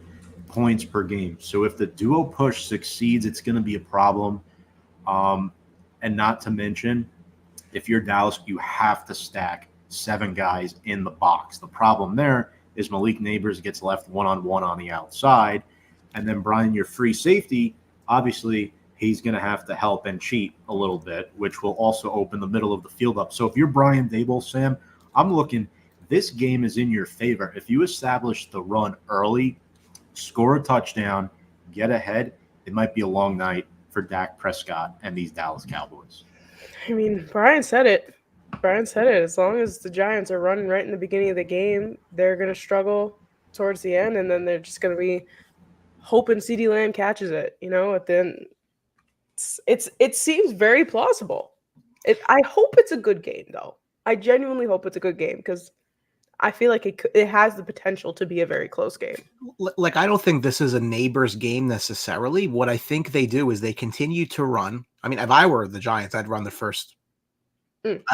points per game. So if the duo push succeeds, it's going to be a problem. And not to mention, if you're Dallas, you have to stack 7 guys in the box. The problem there is Malik Nabers gets left one-on-one on the outside. And then Brian, your free safety, obviously – he's going to have to help and cheat a little bit, which will also open the middle of the field up. So if you're Brian Daboll, Sam, I'm looking, this game is in your favor. If you establish the run early, score a touchdown, get ahead, it might be a long night for Dak Prescott and these Dallas Cowboys. I mean, Brian said it. As long as the Giants are running right in the beginning of the game, they're going to struggle towards the end, and then they're just going to be hoping CeeDee Lamb catches it, at the end. It seems very plausible. I hope it's a good game, though. I genuinely hope it's a good game because I feel like it has the potential to be a very close game. Like, I don't think this is a Nabers game necessarily. What I think they do is they continue to run. I mean, if I were the Giants, I'd run the first.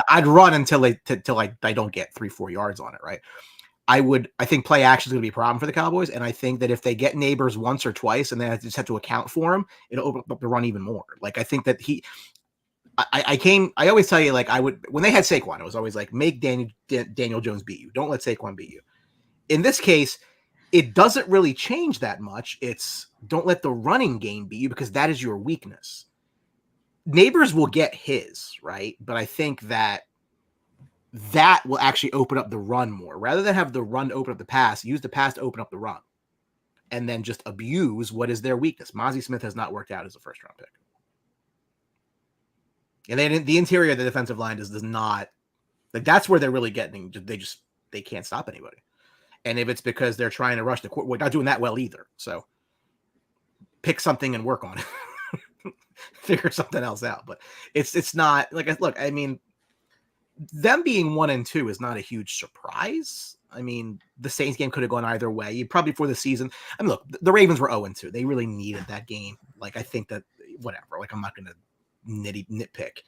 I'd run until I don't get 3-4 yards on it, right? I think play action is going to be a problem for the Cowboys, and I think that if they get Nabers once or twice and they just have to account for him, it'll open up the run even more. Like, I think that I always tell you, like, I would, when they had Saquon, it was always like, make Daniel Jones beat you. Don't let Saquon beat you. In this case, it doesn't really change that much. It's don't let the running game beat you because that is your weakness. Nabers will get his, right? But I think that will actually open up the run more. Rather than have the run open up the pass, use the pass to open up the run. And then just abuse what is their weakness. Mozzie Smith has not worked out as a first-round pick. And then the interior of the defensive line does not, like, that's where they're really getting, they can't stop anybody. And if it's because they're trying to rush the court, we're not doing that well either. So pick something and work on it. Figure something else out. But it's not, like, look, I mean, them being 1-2 is not a huge surprise. I mean, the Saints game could have gone either way. You probably before the season. I mean, look, the Ravens were 0-2. They really needed that game. Like, I think that whatever. Like, I'm not going to nitpick.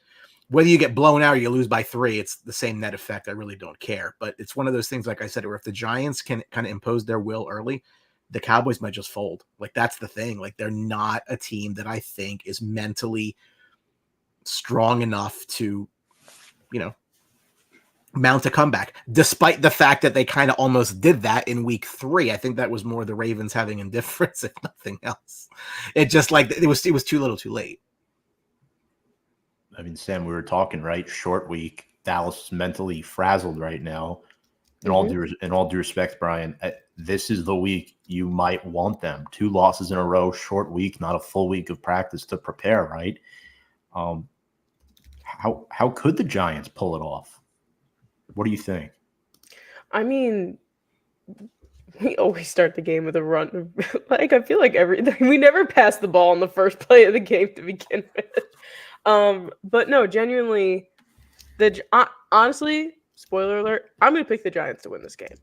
Whether you get blown out or you lose by 3, it's the same net effect. I really don't care. But it's one of those things, like I said, where if the Giants can kind of impose their will early, the Cowboys might just fold. Like, that's the thing. Like, they're not a team that I think is mentally strong enough to, mount a comeback, despite the fact that they kind of almost did that in week 3. I think that was more the Ravens having indifference, if nothing else. It just, like, it was too little too late. I mean, Sam, we were talking, right? Short week. Dallas is mentally frazzled right now. In all due respect, Brian, this is the week you might want them. 2 losses in a row, short week, not a full week of practice to prepare, right? How could the Giants pull it off? What do you think? I mean, we always start the game with a run. Like, I feel like we never pass the ball on the first play of the game to begin with. But no, genuinely, honestly, spoiler alert, I'm going to pick the Giants to win this game.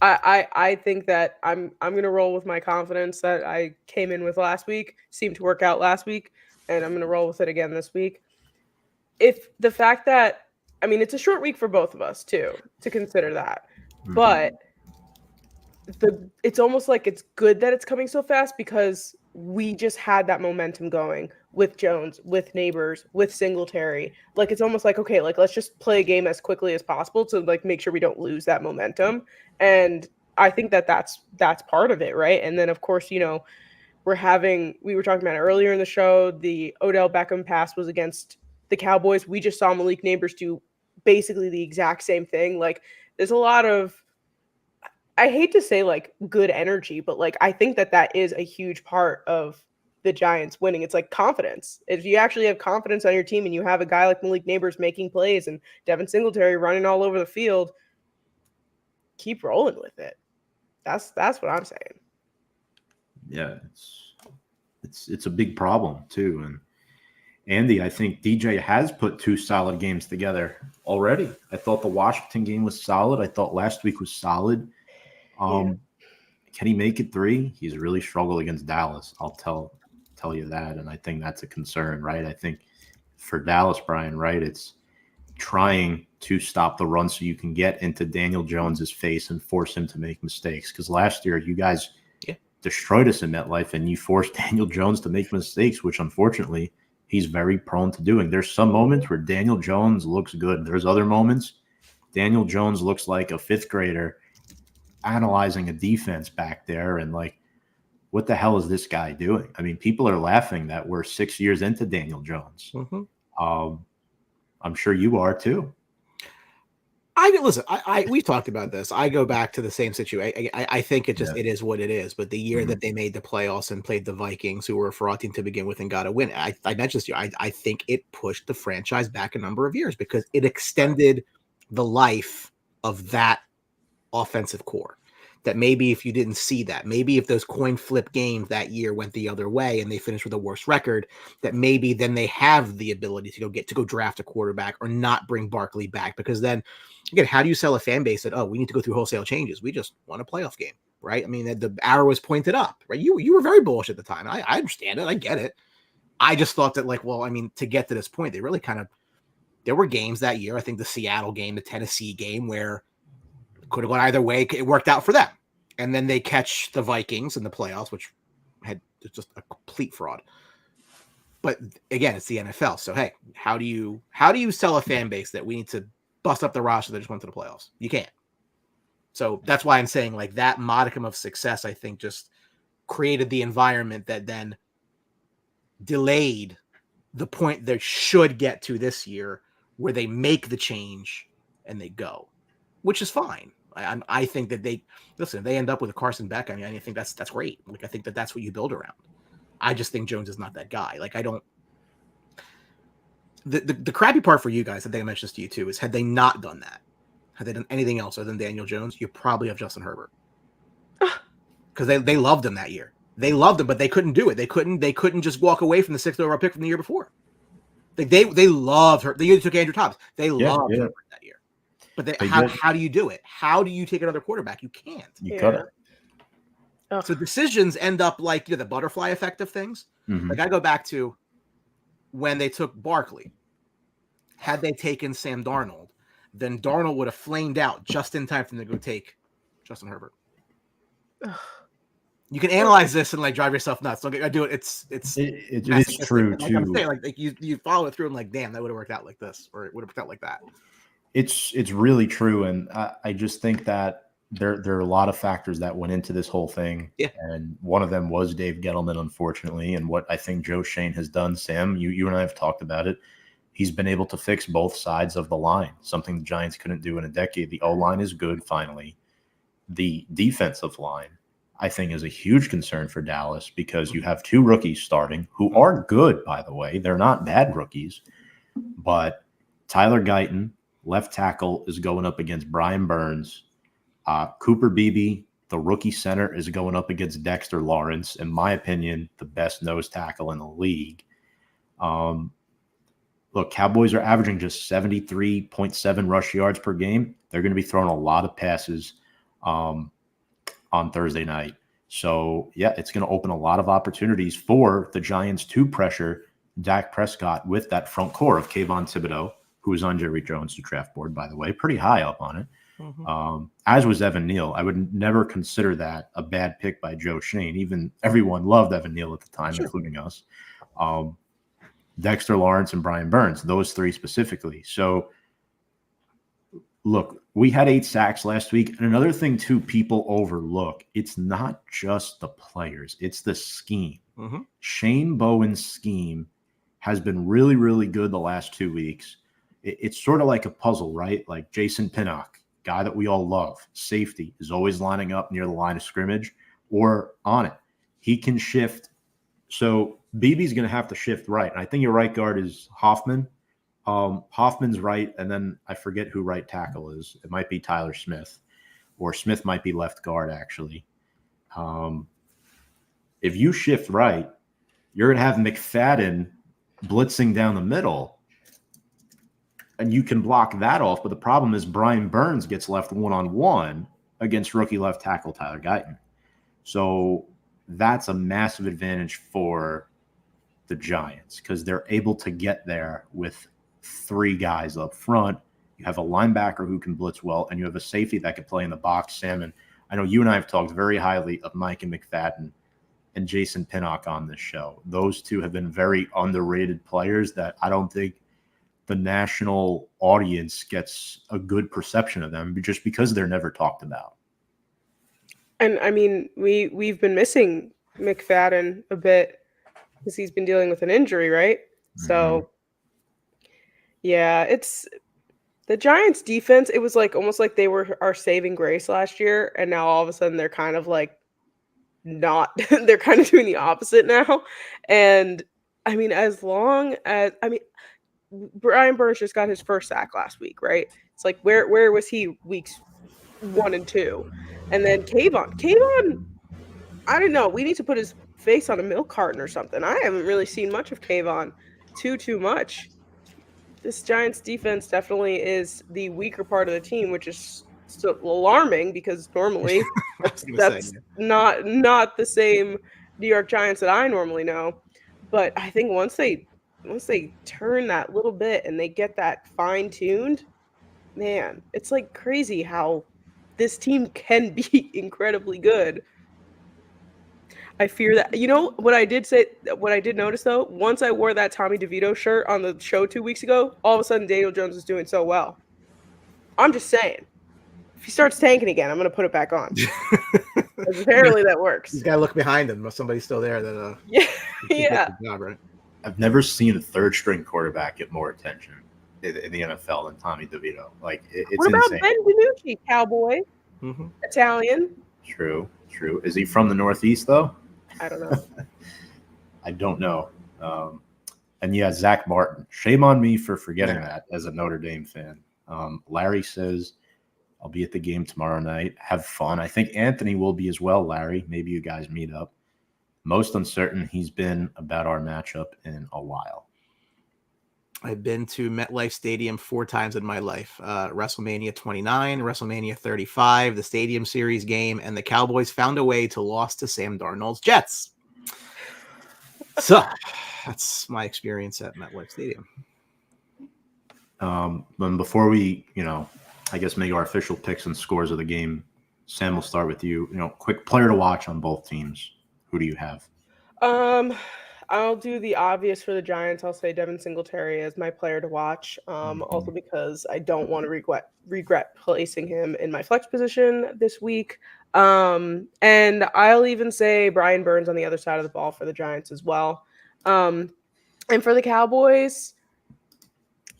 I think that I'm going to roll with my confidence that I came in with last week, seemed to work out last week, and I'm going to roll with it again this week. if the fact that, I mean, it's a short week for both of us too, to consider that. But it's almost like it's good that it's coming so fast because we just had that momentum going with Jones, with Nabers, with Singletary. Like, it's almost like, okay, like, let's just play a game as quickly as possible to like make sure we don't lose that momentum. And I think that that's part of it, right? And then of course, we were talking about it earlier in the show, the Odell Beckham pass was against the Cowboys. We just saw Malik Nabers do basically the exact same thing. Like, there's a lot of, I hate to say like good energy, but like I think that is a huge part of the Giants winning. It's like confidence. If you actually have confidence on your team and you have a guy like Malik Nabers making plays and Devin Singletary running all over the field, keep rolling with it. That's what I'm saying. Yeah, it's a big problem too. And Andy, I think DJ has put 2 solid games together already. I thought the Washington game was solid. I thought last week was solid. Can he make it 3? He's really struggled against Dallas. I'll tell you that, and I think that's a concern, right? I think for Dallas, Brian, right, it's trying to stop the run so you can get into Daniel Jones's face and force him to make mistakes. Because last year, you guys destroyed us in MetLife, and you forced Daniel Jones to make mistakes, which unfortunately he's very prone to doing. There's some moments where Daniel Jones looks good. There's other moments Daniel Jones looks like a 5th grader analyzing a defense back there and like, what the hell is this guy doing? I mean, people are laughing that we're 6 years into Daniel Jones. I'm sure you are too. Listen, we talked about this. I go back to the same situation. I think it is what it is. But the year that they made the playoffs and played the Vikings, who were a fraud team to begin with and got a win, I mentioned this to you. I think it pushed the franchise back a number of years because it extended the life of that offensive core. That maybe if you didn't see that, maybe if those coin flip games that year went the other way and they finished with a worse record, that maybe then they have the ability to go draft a quarterback or not bring Barkley back. Because then again, how do you sell a fan base that, we need to go through wholesale changes? We just won a playoff game, right? I mean, the arrow was pointed up, right? You were very bullish at the time. I understand it. I get it. I just thought that to get to this point, they really there were games that year. I think the Seattle game, the Tennessee game, where could have gone either way. It worked out for them. And then they catch the Vikings in the playoffs, which had just a complete fraud. But again, it's the NFL. So, hey, how do you sell a fan base that we need to bust up the roster that just went to the playoffs? You can't. So that's why I'm saying like that modicum of success, I think, just created the environment that then delayed the point they should get to this year where they make the change and they go, which is fine. I think that they end up with a Carson Beck. I mean, I think that's great. Like, I think that's what you build around. I just think Jones is not that guy. Like, I don't. The crappy part for you guys, I think I mentioned this to you too, is had they not done that, had they done anything else other than Daniel Jones, you probably have Justin Herbert. Because they loved him that year. They loved him, but they couldn't do it. They couldn't just walk away from the 6th overall pick from the year before. Like they loved her. They either took Andrew Thomas. They loved Herbert that year. But how do you do it? How do you take another quarterback? You can't. You couldn't. So decisions end up like the butterfly effect of things. Like I go back to when they took Barkley. Had they taken Sam Darnold, then Darnold would have flamed out just in time for them to go take Justin Herbert. You can analyze this and like drive yourself nuts. Don't do it. It is true too. I'm saying, like you follow it through and like, damn, that would have worked out like this, or it would have worked out like that. It's really true, and I just think that there are a lot of factors that went into this whole thing. Yeah. And one of them was Dave Gettleman, unfortunately, and what I think Joe Shane has done. Sam, you and I have talked about it. He's been able to fix both sides of the line, something the Giants couldn't do in a decade. The O-line is good, finally. The defensive line, I think, is a huge concern for Dallas because you have 2 rookies starting who are good, by the way. They're not bad rookies. But Tyler Guyton, left tackle, is going up against Brian Burns. Cooper Beebe, the rookie center, is going up against Dexter Lawrence, in my opinion, the best nose tackle in the league. Look, Cowboys are averaging just 73.7 rush yards per game. They're going to be throwing a lot of passes on Thursday night. So, yeah, it's going to open a lot of opportunities for the Giants to pressure Dak Prescott with that front core of Kayvon Thibodeau, who was on Jerry Jones' draft board, by the way, pretty high up on it. As was Evan Neal. I would never consider that a bad pick by Joe Schoen. Even everyone loved Evan Neal at the time, including us. Dexter Lawrence and Brian Burns, those three specifically. So, look, we had 8 sacks last week. And another thing, too, people overlook, it's not just the players. It's the scheme. Shane Bowen's scheme has been really, really good the last 2 weeks. It's sort of like a puzzle, right? Like Jason Pinnock, guy that we all love, safety, is always lining up near the line of scrimmage or on it. He can shift. So BB's going to have to shift right. And I think your right guard is Hoffman. Hoffman's right, and then I forget who right tackle is. It might be Tyler Smith, or Smith might be left guard, actually. If you shift right, you're going to have McFadden blitzing down the middle, and you can block that off. But the problem is Brian Burns gets left one-on-one against rookie left tackle Tyler Guyton. So that's a massive advantage for the Giants because they're able to get there with 3 guys up front. You have a linebacker who can blitz well, and you have a safety that can play in the box. Salmon, I know you and I have talked very highly of Mike and McFadden and Jason Pinnock on this show. Those two have been very underrated players that I don't think the national audience gets a good perception of them just because they're never talked about. And I mean, we've been missing McFadden a bit because he's been dealing with an injury, right? So yeah, it's the Giants defense. It was like almost like they were our saving grace last year. And now all of a sudden they're kind of like not, they're kind of doing the opposite now. And I mean, Brian Burns just got his first sack last week, right? It's like, where was he weeks 1 and 2? And then Kayvon, I don't know. We need to put his face on a milk carton or something. I haven't really seen much of Kayvon too much. This Giants defense definitely is the weaker part of the team, which is still alarming because normally that's not the same New York Giants that I normally know. But I think once they turn that little bit and they get that fine-tuned, man, it's like crazy how this team can be incredibly good. I fear that. You know what I did notice though, once I wore that Tommy DeVito shirt on the show 2 weeks ago, all of a sudden Daniel Jones is doing so well. I'm just saying, if he starts tanking again, I'm going to put it back on. Apparently that works. He's got to look behind him. Somebody's still there that yeah. The job, right? I've never seen a third-string quarterback get more attention in the NFL than Tommy DeVito. Like it's what about insane. Ben DiNucci, Cowboy, Italian? True. Is he from the Northeast though? I don't know. I don't know. And yeah, Zach Martin. Shame on me for forgetting that as a Notre Dame fan. Larry says, I'll be at the game tomorrow night. Have fun. I think Anthony will be as well, Larry. Maybe you guys meet up. Most uncertain he's been about our matchup in a while. I've been to MetLife Stadium 4 times in my life. WrestleMania 29, WrestleMania 35, the Stadium Series game, and the Cowboys found a way to lose to Sam Darnold's Jets. So that's my experience at MetLife Stadium. And before we, I guess make our official picks and scores of the game, Sam, we'll start with you. Quick player to watch on both teams. Who do you have? I'll do the obvious for the Giants. I'll say Devin Singletary as my player to watch. Also because I don't want to regret placing him in my flex position this week. And I'll even say Brian Burns on the other side of the ball for the Giants as well. And for the Cowboys,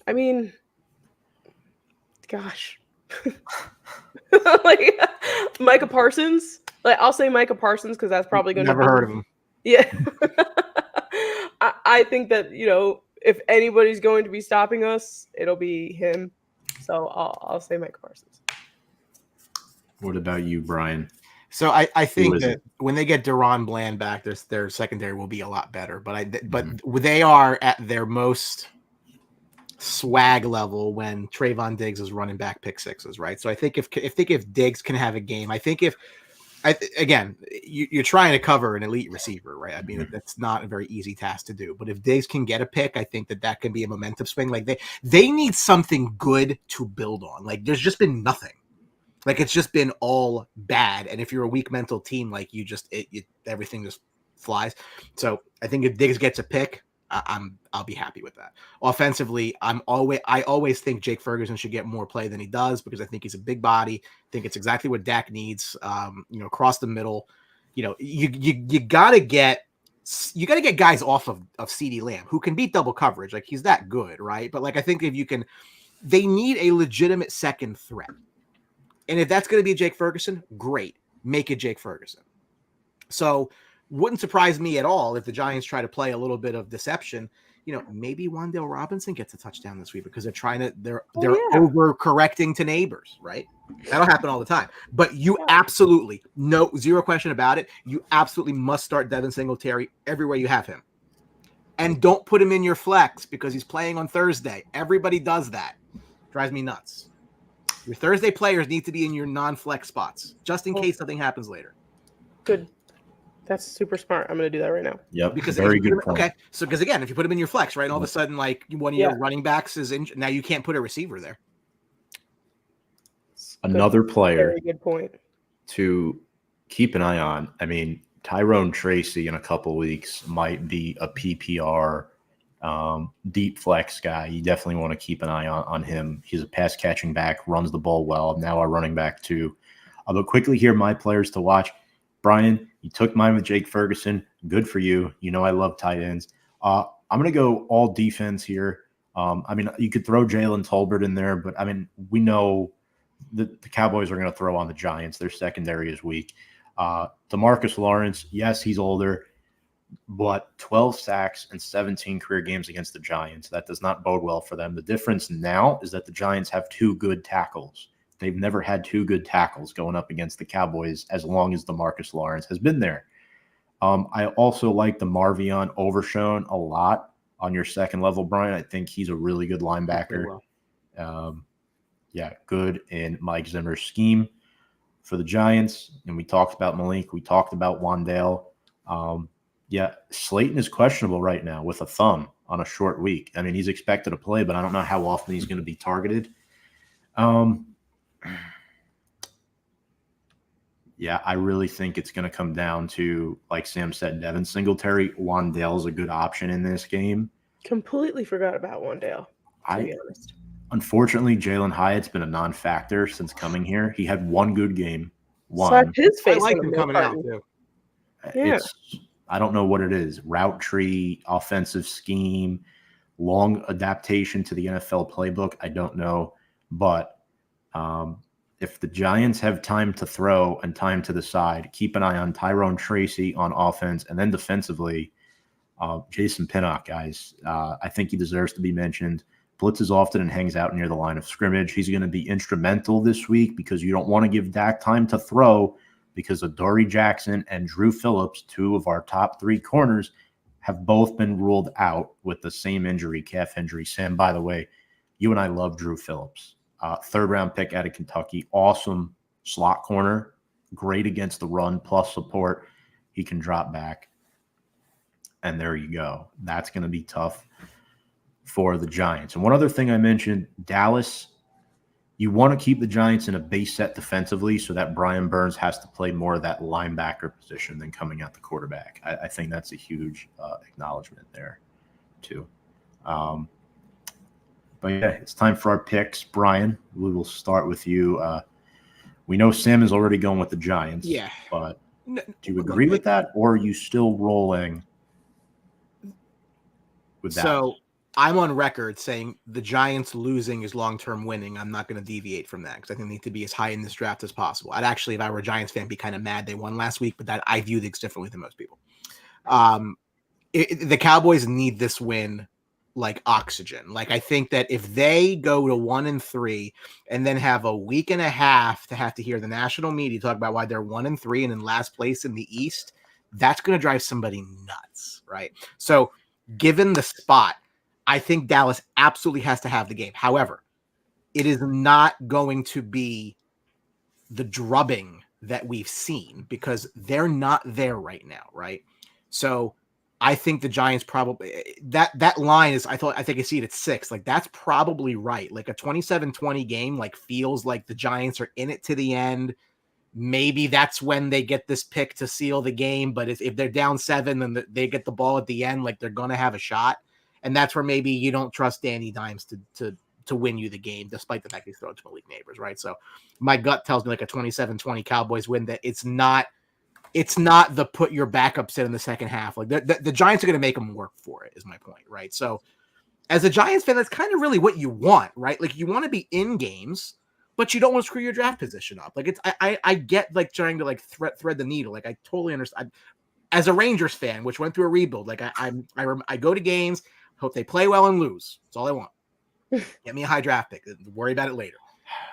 I mean, gosh, like Micah Parsons. Like I'll say Micah Parsons because that's probably going to never heard of him. Yeah. I think that, if anybody's going to be stopping us, it'll be him. So I'll say Micah Parsons. What about you, Brian? So I think that when they get Deron Bland back, their secondary will be a lot better. But they are at their most swag level when Trayvon Diggs is running back pick sixes, right? So I think if Diggs can have a game, I think if Again, you're trying to cover an elite receiver, right? I mean, that's not a very easy task to do. But if Diggs can get a pick, I think that can be a momentum swing. Like they need something good to build on. Like there's just been nothing. Like it's just been all bad. And if you're a weak mental team, like everything just flies. So I think if Diggs gets a pick, I'll be happy with that. Offensively, I always think Jake Ferguson should get more play than he does because I think he's a big body. I think it's exactly what Dak needs. Across the middle, you gotta get guys off of CeeDee Lamb who can beat double coverage. Like he's that good, right? But like I think they need a legitimate second threat. And if that's going to be Jake Ferguson, great. Make it Jake Ferguson. So wouldn't surprise me at all if the Giants try to play a little bit of deception. Maybe Wan'Dale Robinson gets a touchdown this week because they're overcorrecting to Nabers, right? That'll happen all the time. But you absolutely, zero question about it, you absolutely must start Devin Singletary everywhere you have him. And don't put him in your flex because he's playing on Thursday. Everybody does that. Drives me nuts. Your Thursday players need to be in your non-flex spots just in case something happens later. Good. That's super smart. I'm going to do that right now. Yep. Because very good point. Okay. So, because again, if you put him in your flex, right, all of a sudden, like one of your running backs is injured. Now you can't put a receiver there. Another player. Very good point. To keep an eye on. I mean, Tyrone Tracy in a couple weeks might be a PPR deep flex guy. You definitely want to keep an eye on him. He's a pass catching back, runs the ball well. Now our running back too. But quickly here, my players to watch. Brian, you took mine with Jake Ferguson. Good for you. I love tight ends. I'm going to go all defense here. I mean, you could throw Jalen Tolbert in there, but I mean, we know that the Cowboys are going to throw on the Giants. Their secondary is weak. DeMarcus Lawrence, yes, he's older, but 12 sacks and 17 career games against the Giants. That does not bode well for them. The difference now is that the Giants have two good tackles. They've never had two good tackles going up against the Cowboys as long as DeMarcus Lawrence has been there. I also like the Marvion Overshown a lot on your second level, Brian. I think he's a really good linebacker. Good in Mike Zimmer's scheme for the Giants. And we talked about Malik. We talked about Wan'Dale. Slayton is questionable right now with a thumb on a short week. I mean, he's expected to play, but I don't know how often he's going to be targeted. I really think it's going to come down to, like Sam said, Devin Singletary. Wan'Dale is a good option in this game. Completely forgot about Wan'Dale, to be honest. Unfortunately, Jalen Hyatt's been a non-factor since coming here. He had one good game. Slap his face. I like him coming out, too. Yeah. I don't know what it is. Route tree, offensive scheme, long adaptation to the NFL playbook. I don't know. But if the Giants have time to throw and time to the side, keep an eye on Tyrone Tracy on offense. And then defensively, Jason Pinnock, guys. I think he deserves to be mentioned. Blitzes often and hangs out near the line of scrimmage. He's going to be instrumental this week because you don't want to give Dak time to throw because Adoree Jackson and Drew Phillips, two of our top three corners, have both been ruled out with the same injury, calf injury. Sam, by the way, you and I love Drew Phillips. Third-round pick out of Kentucky. Awesome slot corner. Great against the run, plus support. He can drop back. And there you go. That's going to be tough for the Giants. And one other thing I mentioned, Dallas, you want to keep the Giants in a base set defensively so that Brian Burns has to play more of that linebacker position than coming at the quarterback. I think that's a huge acknowledgement there, too. But it's time for our picks. Brian, we will start with you. We know Sam is already going with the Giants. Yeah. But do you agree with that, or are you still rolling with that? So I'm on record saying the Giants losing is long-term winning. I'm not going to deviate from that because I think they need to be as high in this draft as possible. I'd actually, if I were a Giants fan, be kind of mad they won last week, but that I view things differently than most people. The Cowboys need this win like oxygen. Like, I think that if they go to 1-3 and then have a week and a half to have to hear the national media talk about why they're 1-3 and in last place in the East, that's going to drive somebody nuts, right? So given the spot, I think Dallas absolutely has to have the game. However, it is not going to be the drubbing that we've seen because they're not there right now, right? So I think the Giants probably that line is I think I see it at 6. Like that's probably right. Like a 27-20 game like feels like the Giants are in it to the end. Maybe that's when they get this pick to seal the game, but if they're down 7 then they get the ball at the end, like they're going to have a shot. And that's where maybe you don't trust Danny Dimes to win you the game, despite the fact he's thrown to Malik Nabers, right? So my gut tells me like a 27-20 Cowboys win, that it's not the put your backups in the second half. Like the Giants are going to make them work for it is my point, right? So as a Giants fan, that's kind of really what you want, right? Like you want to be in games, but you don't want to screw your draft position up. Like I get like trying to like thread the needle. Like I totally understand. As a Rangers fan, which went through a rebuild, like I go to games, hope they play well and lose. That's all I want. Get me a high draft pick. Worry about it later.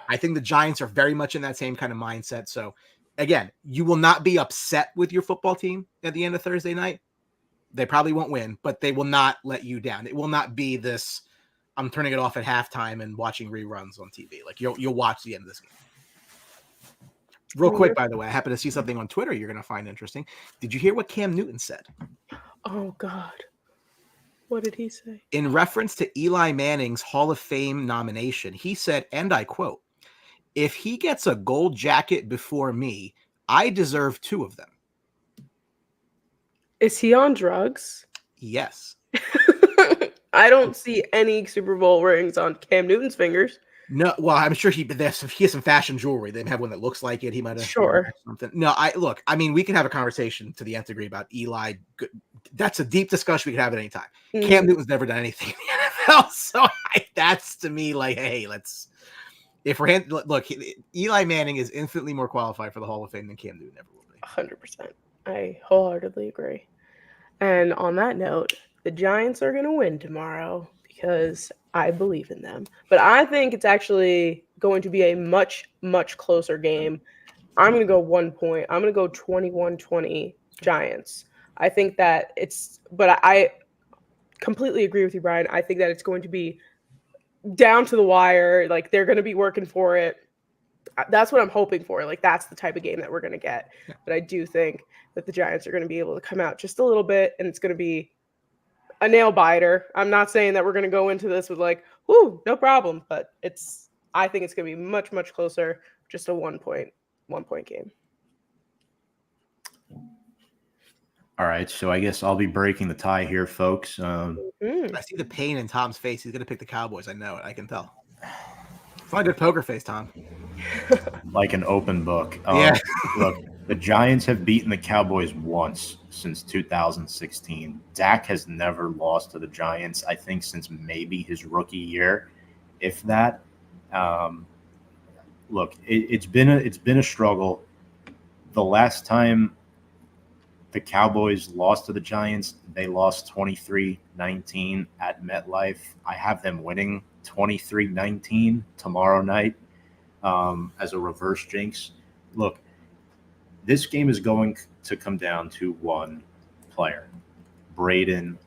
I think the Giants are very much in that same kind of mindset. So again, you will not be upset with your football team at the end of Thursday night. They probably won't win, but they will not let you down. It will not be this, I'm turning it off at halftime and watching reruns on TV. Like you'll watch the end of this game. Real quick, by the way, I happen to see something on Twitter you're going to find interesting. Did you hear what Cam Newton said? Oh, God. What did he say? In reference to Eli Manning's Hall of Fame nomination, he said, and I quote, "If he gets a gold jacket before me, I deserve 2 of them." Is he on drugs? Yes. I don't see any Super Bowl rings on Cam Newton's fingers. No, well, I'm sure he has some fashion jewelry. They have one that looks like it. He might have something. No, I mean, we can have a conversation to the nth degree about Eli. That's a deep discussion we can have at any time. Mm-hmm. Cam Newton's never done anything in the NFL, so that's to me like, hey, look, Eli Manning is infinitely more qualified for the Hall of Fame than Cam Newton ever will be. 100%. I wholeheartedly agree. And on that note, the Giants are going to win tomorrow because I believe in them. But I think it's actually going to be a much, much closer game. I'm going to go 1 point. I'm going to go 21-20 Giants. I think that but I completely agree with you, Brian. I think that it's going to be down to the wire. Like, they're going to be working for it. That's what I'm hoping for. Like, that's the type of game that we're going to get. Yeah. But I do think that the Giants are going to be able to come out just a little bit, and it's going to be a nail biter. I'm not saying that we're going to go into this with like, whoo, no problem. But I think it's going to be much, much closer. Just a 1 point game. All right, so I guess I'll be breaking the tie here, folks. I see the pain in Tom's face. He's going to pick the Cowboys. I know it. I can tell. It's not a good poker face, Tom. Like an open book. Yeah. Look, the Giants have beaten the Cowboys once since 2016. Dak has never lost to the Giants, I think, since maybe his rookie year, if that. Look, it's been a struggle. The last time the Cowboys lost to the Giants, they lost 23-19 at MetLife. I have them winning 23-19 tomorrow night as a reverse jinx. Look, this game is going to come down to one player, Brandon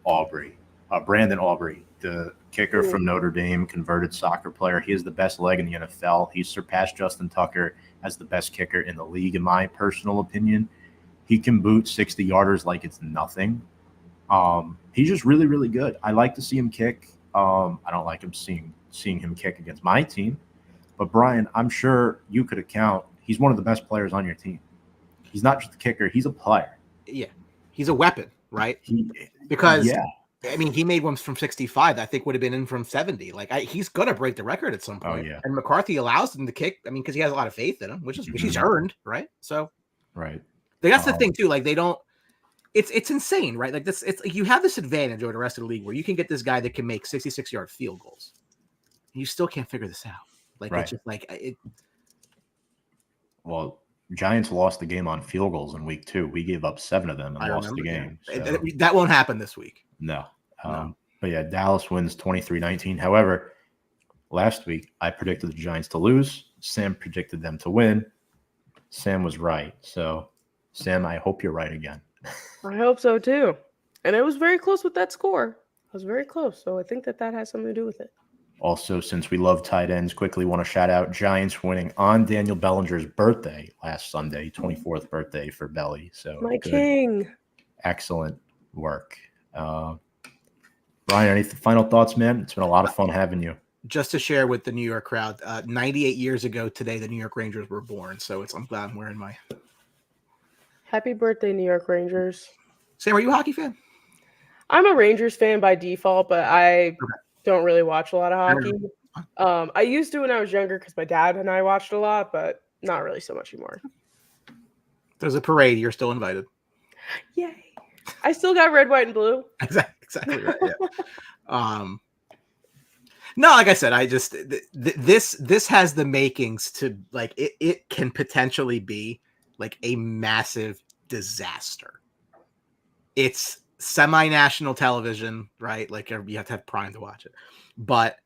Aubrey, the kicker from Notre Dame, converted soccer player. He is the best leg in the NFL. He's surpassed Justin Tucker as the best kicker in the league, in my personal opinion. He can boot 60-yarders like it's nothing. He's just really, really good. I like to see him kick. I don't like him seeing him kick against my team. But, Brian, I'm sure you could account. He's one of the best players on your team. He's not just a kicker. He's a player. Yeah. He's a weapon, right? I mean, he made one from 65 that I think would have been in from 70. Like, he's going to break the record at some point. Oh, yeah. And McCarthy allows him to kick, I mean, because he has a lot of faith in him, which he's earned, right? So, right. That's the thing, too. Like, they don't – it's insane, right? Like, this, it's you have this advantage over the rest of the league where you can get this guy that can make 66-yard field goals. You still can't figure this out. Like, right. It's just like it. Well, Giants lost the game on field goals in week 2. We gave up 7 of them and lost the game. Yeah. So. That won't happen this week. No. But yeah, Dallas wins 23-19. However, last week I predicted the Giants to lose. Sam predicted them to win. Sam was right. So, Sam, I hope you're right again. I hope so too. And it was very close with that score. It was very close. So I think that has something to do with it. Also, since we love tight ends, quickly want to shout out Giants winning on Daniel Bellinger's birthday last Sunday, 24th birthday for Belly. So My good, king. excellent work. Brian, any final thoughts, man? It's been a lot of fun having you. Just to share with the New York crowd, 98 years ago today, the New York Rangers were born. So I'm glad I'm wearing my. Happy birthday, New York Rangers. Sam, are you a hockey fan? I'm a Rangers fan by default, but I don't really watch a lot of hockey. I used to when I was younger because my dad and I watched a lot, but not really so much anymore. There's a parade. You're still invited. Yay. I still got red, white, and blue. Exactly right. Yeah. No, like I said, I just this has the makings to like it can potentially be like a massive disaster. It's semi-national television, right? Like you have to have Prime to watch it. But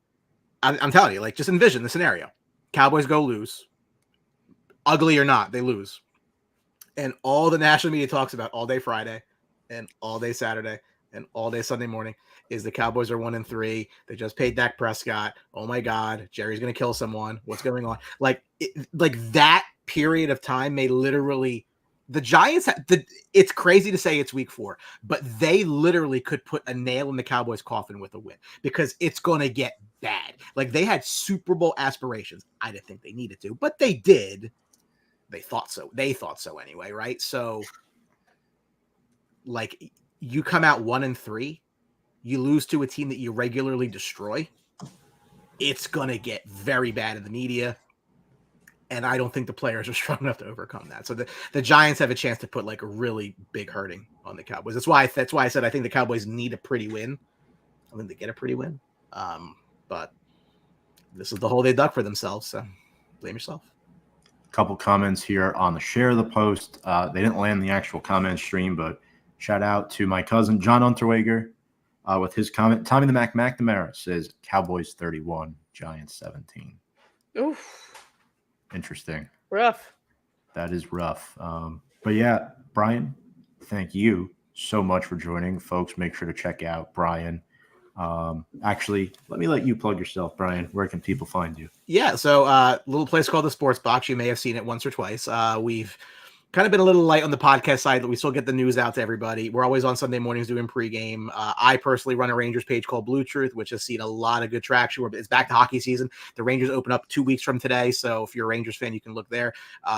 I'm telling you, like just envision the scenario. Cowboys go lose. Ugly or not, they lose. And all the national media talks about all day Friday and all day Saturday and all day Sunday morning is the Cowboys are 1-3. They just paid Dak Prescott. Oh my God, Jerry's going to kill someone. What's going on? Like that period of time may literally the Giants. It's crazy to say it's week 4, but they literally could put a nail in the Cowboys' coffin with a win because it's going to get bad. Like they had Super Bowl aspirations. I didn't think they needed to, but they did. They thought so. They thought so anyway, right? So, like, you come out 1-3, you lose to a team that you regularly destroy. It's gonna get very bad in the media, and I don't think the players are strong enough to overcome that. So the Giants have a chance to put like a really big hurting on the Cowboys. That's why I said I think the Cowboys need a pretty win. I think they get a pretty win, but this is the hole they dug for themselves. So blame yourself. Couple comments here on the share of the post. They didn't land the actual comment stream, but shout out to my cousin John Unterweger with his comment. Tommy the Mac McNamara says Cowboys 31, Giants 17. Oof. Interesting. Rough. That is rough. But yeah, Brian, thank you so much for joining. Folks, make sure to check out Brian. Actually, let me let you plug yourself, Brian. Where can people find you? Yeah, so little place called the Sports Box. You may have seen it once or twice. We've kind of been a little light on the podcast side, but we still get the news out to everybody. We're always on Sunday mornings doing pregame. I personally run a Rangers page called Blue Truth, which has seen a lot of good traction. It's back to hockey season. The Rangers open up 2 weeks from today, so if you're a Rangers fan, you can look there.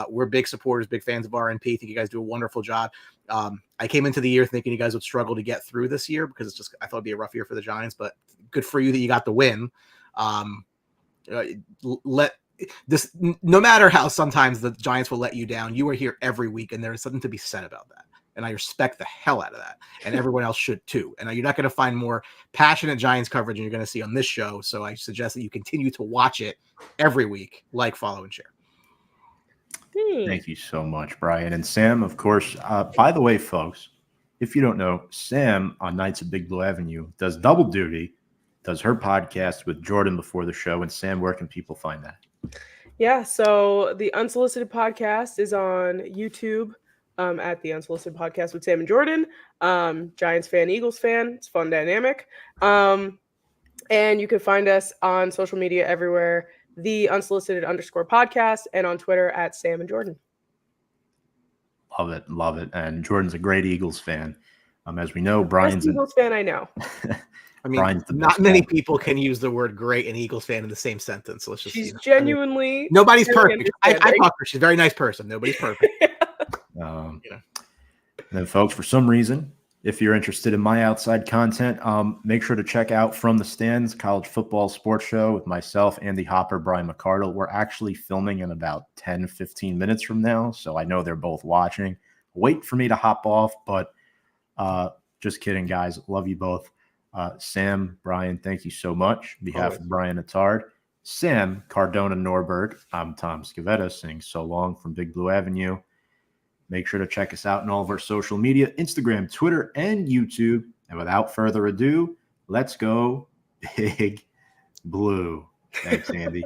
We're big supporters, big fans of RNP. I think you guys do a wonderful job. I came into the year thinking you guys would struggle to get through this year because I thought it'd be a rough year for the Giants, but good for you that you got the win. No matter how sometimes the Giants will let you down, you are here every week, and there is something to be said about that. And I respect the hell out of that, and everyone else should too. And you're not going to find more passionate Giants coverage than you're going to see on this show. So I suggest that you continue to watch it every week, like, follow, and share. Thank you so much, Brian. And Sam, of course. By the way, folks, if you don't know, Sam on Nights at Big Blue Avenue does double duty, does her podcast with Jordan before the show. And Sam, where can people find that? Yeah, so the Unsolicited Podcast is on YouTube at the Unsolicited Podcast with Sam and Jordan. Giants fan, Eagles fan. It's fun dynamic. And you can find us on social media everywhere, the Unsolicited_podcast, and on Twitter at Sam and Jordan. Love it. And Jordan's a great Eagles fan. As we know, Brian's an Eagles fan I know. I mean, not many people can use the word great and Eagles fan in the same sentence. Let's just. She's genuinely. Nobody's perfect. I talk to her. She's a very nice person. Nobody's perfect. And then, folks, for some reason, if you're interested in my outside content, make sure to check out From the Stands, college football sports show with myself, Andy Hopper, Brian McCardle. We're actually filming in about 10, 15 minutes from now, so I know they're both watching. Wait for me to hop off, but just kidding, guys. Love you both. Sam, Brian, thank you so much. On behalf of Brian Attard, Sam, Cardona, Norberg, I'm Tom Scavetta saying so long from Big Blue Avenue. Make sure to check us out on all of our social media, Instagram, Twitter, and YouTube. And without further ado, let's go Big Blue. Thanks, Andy.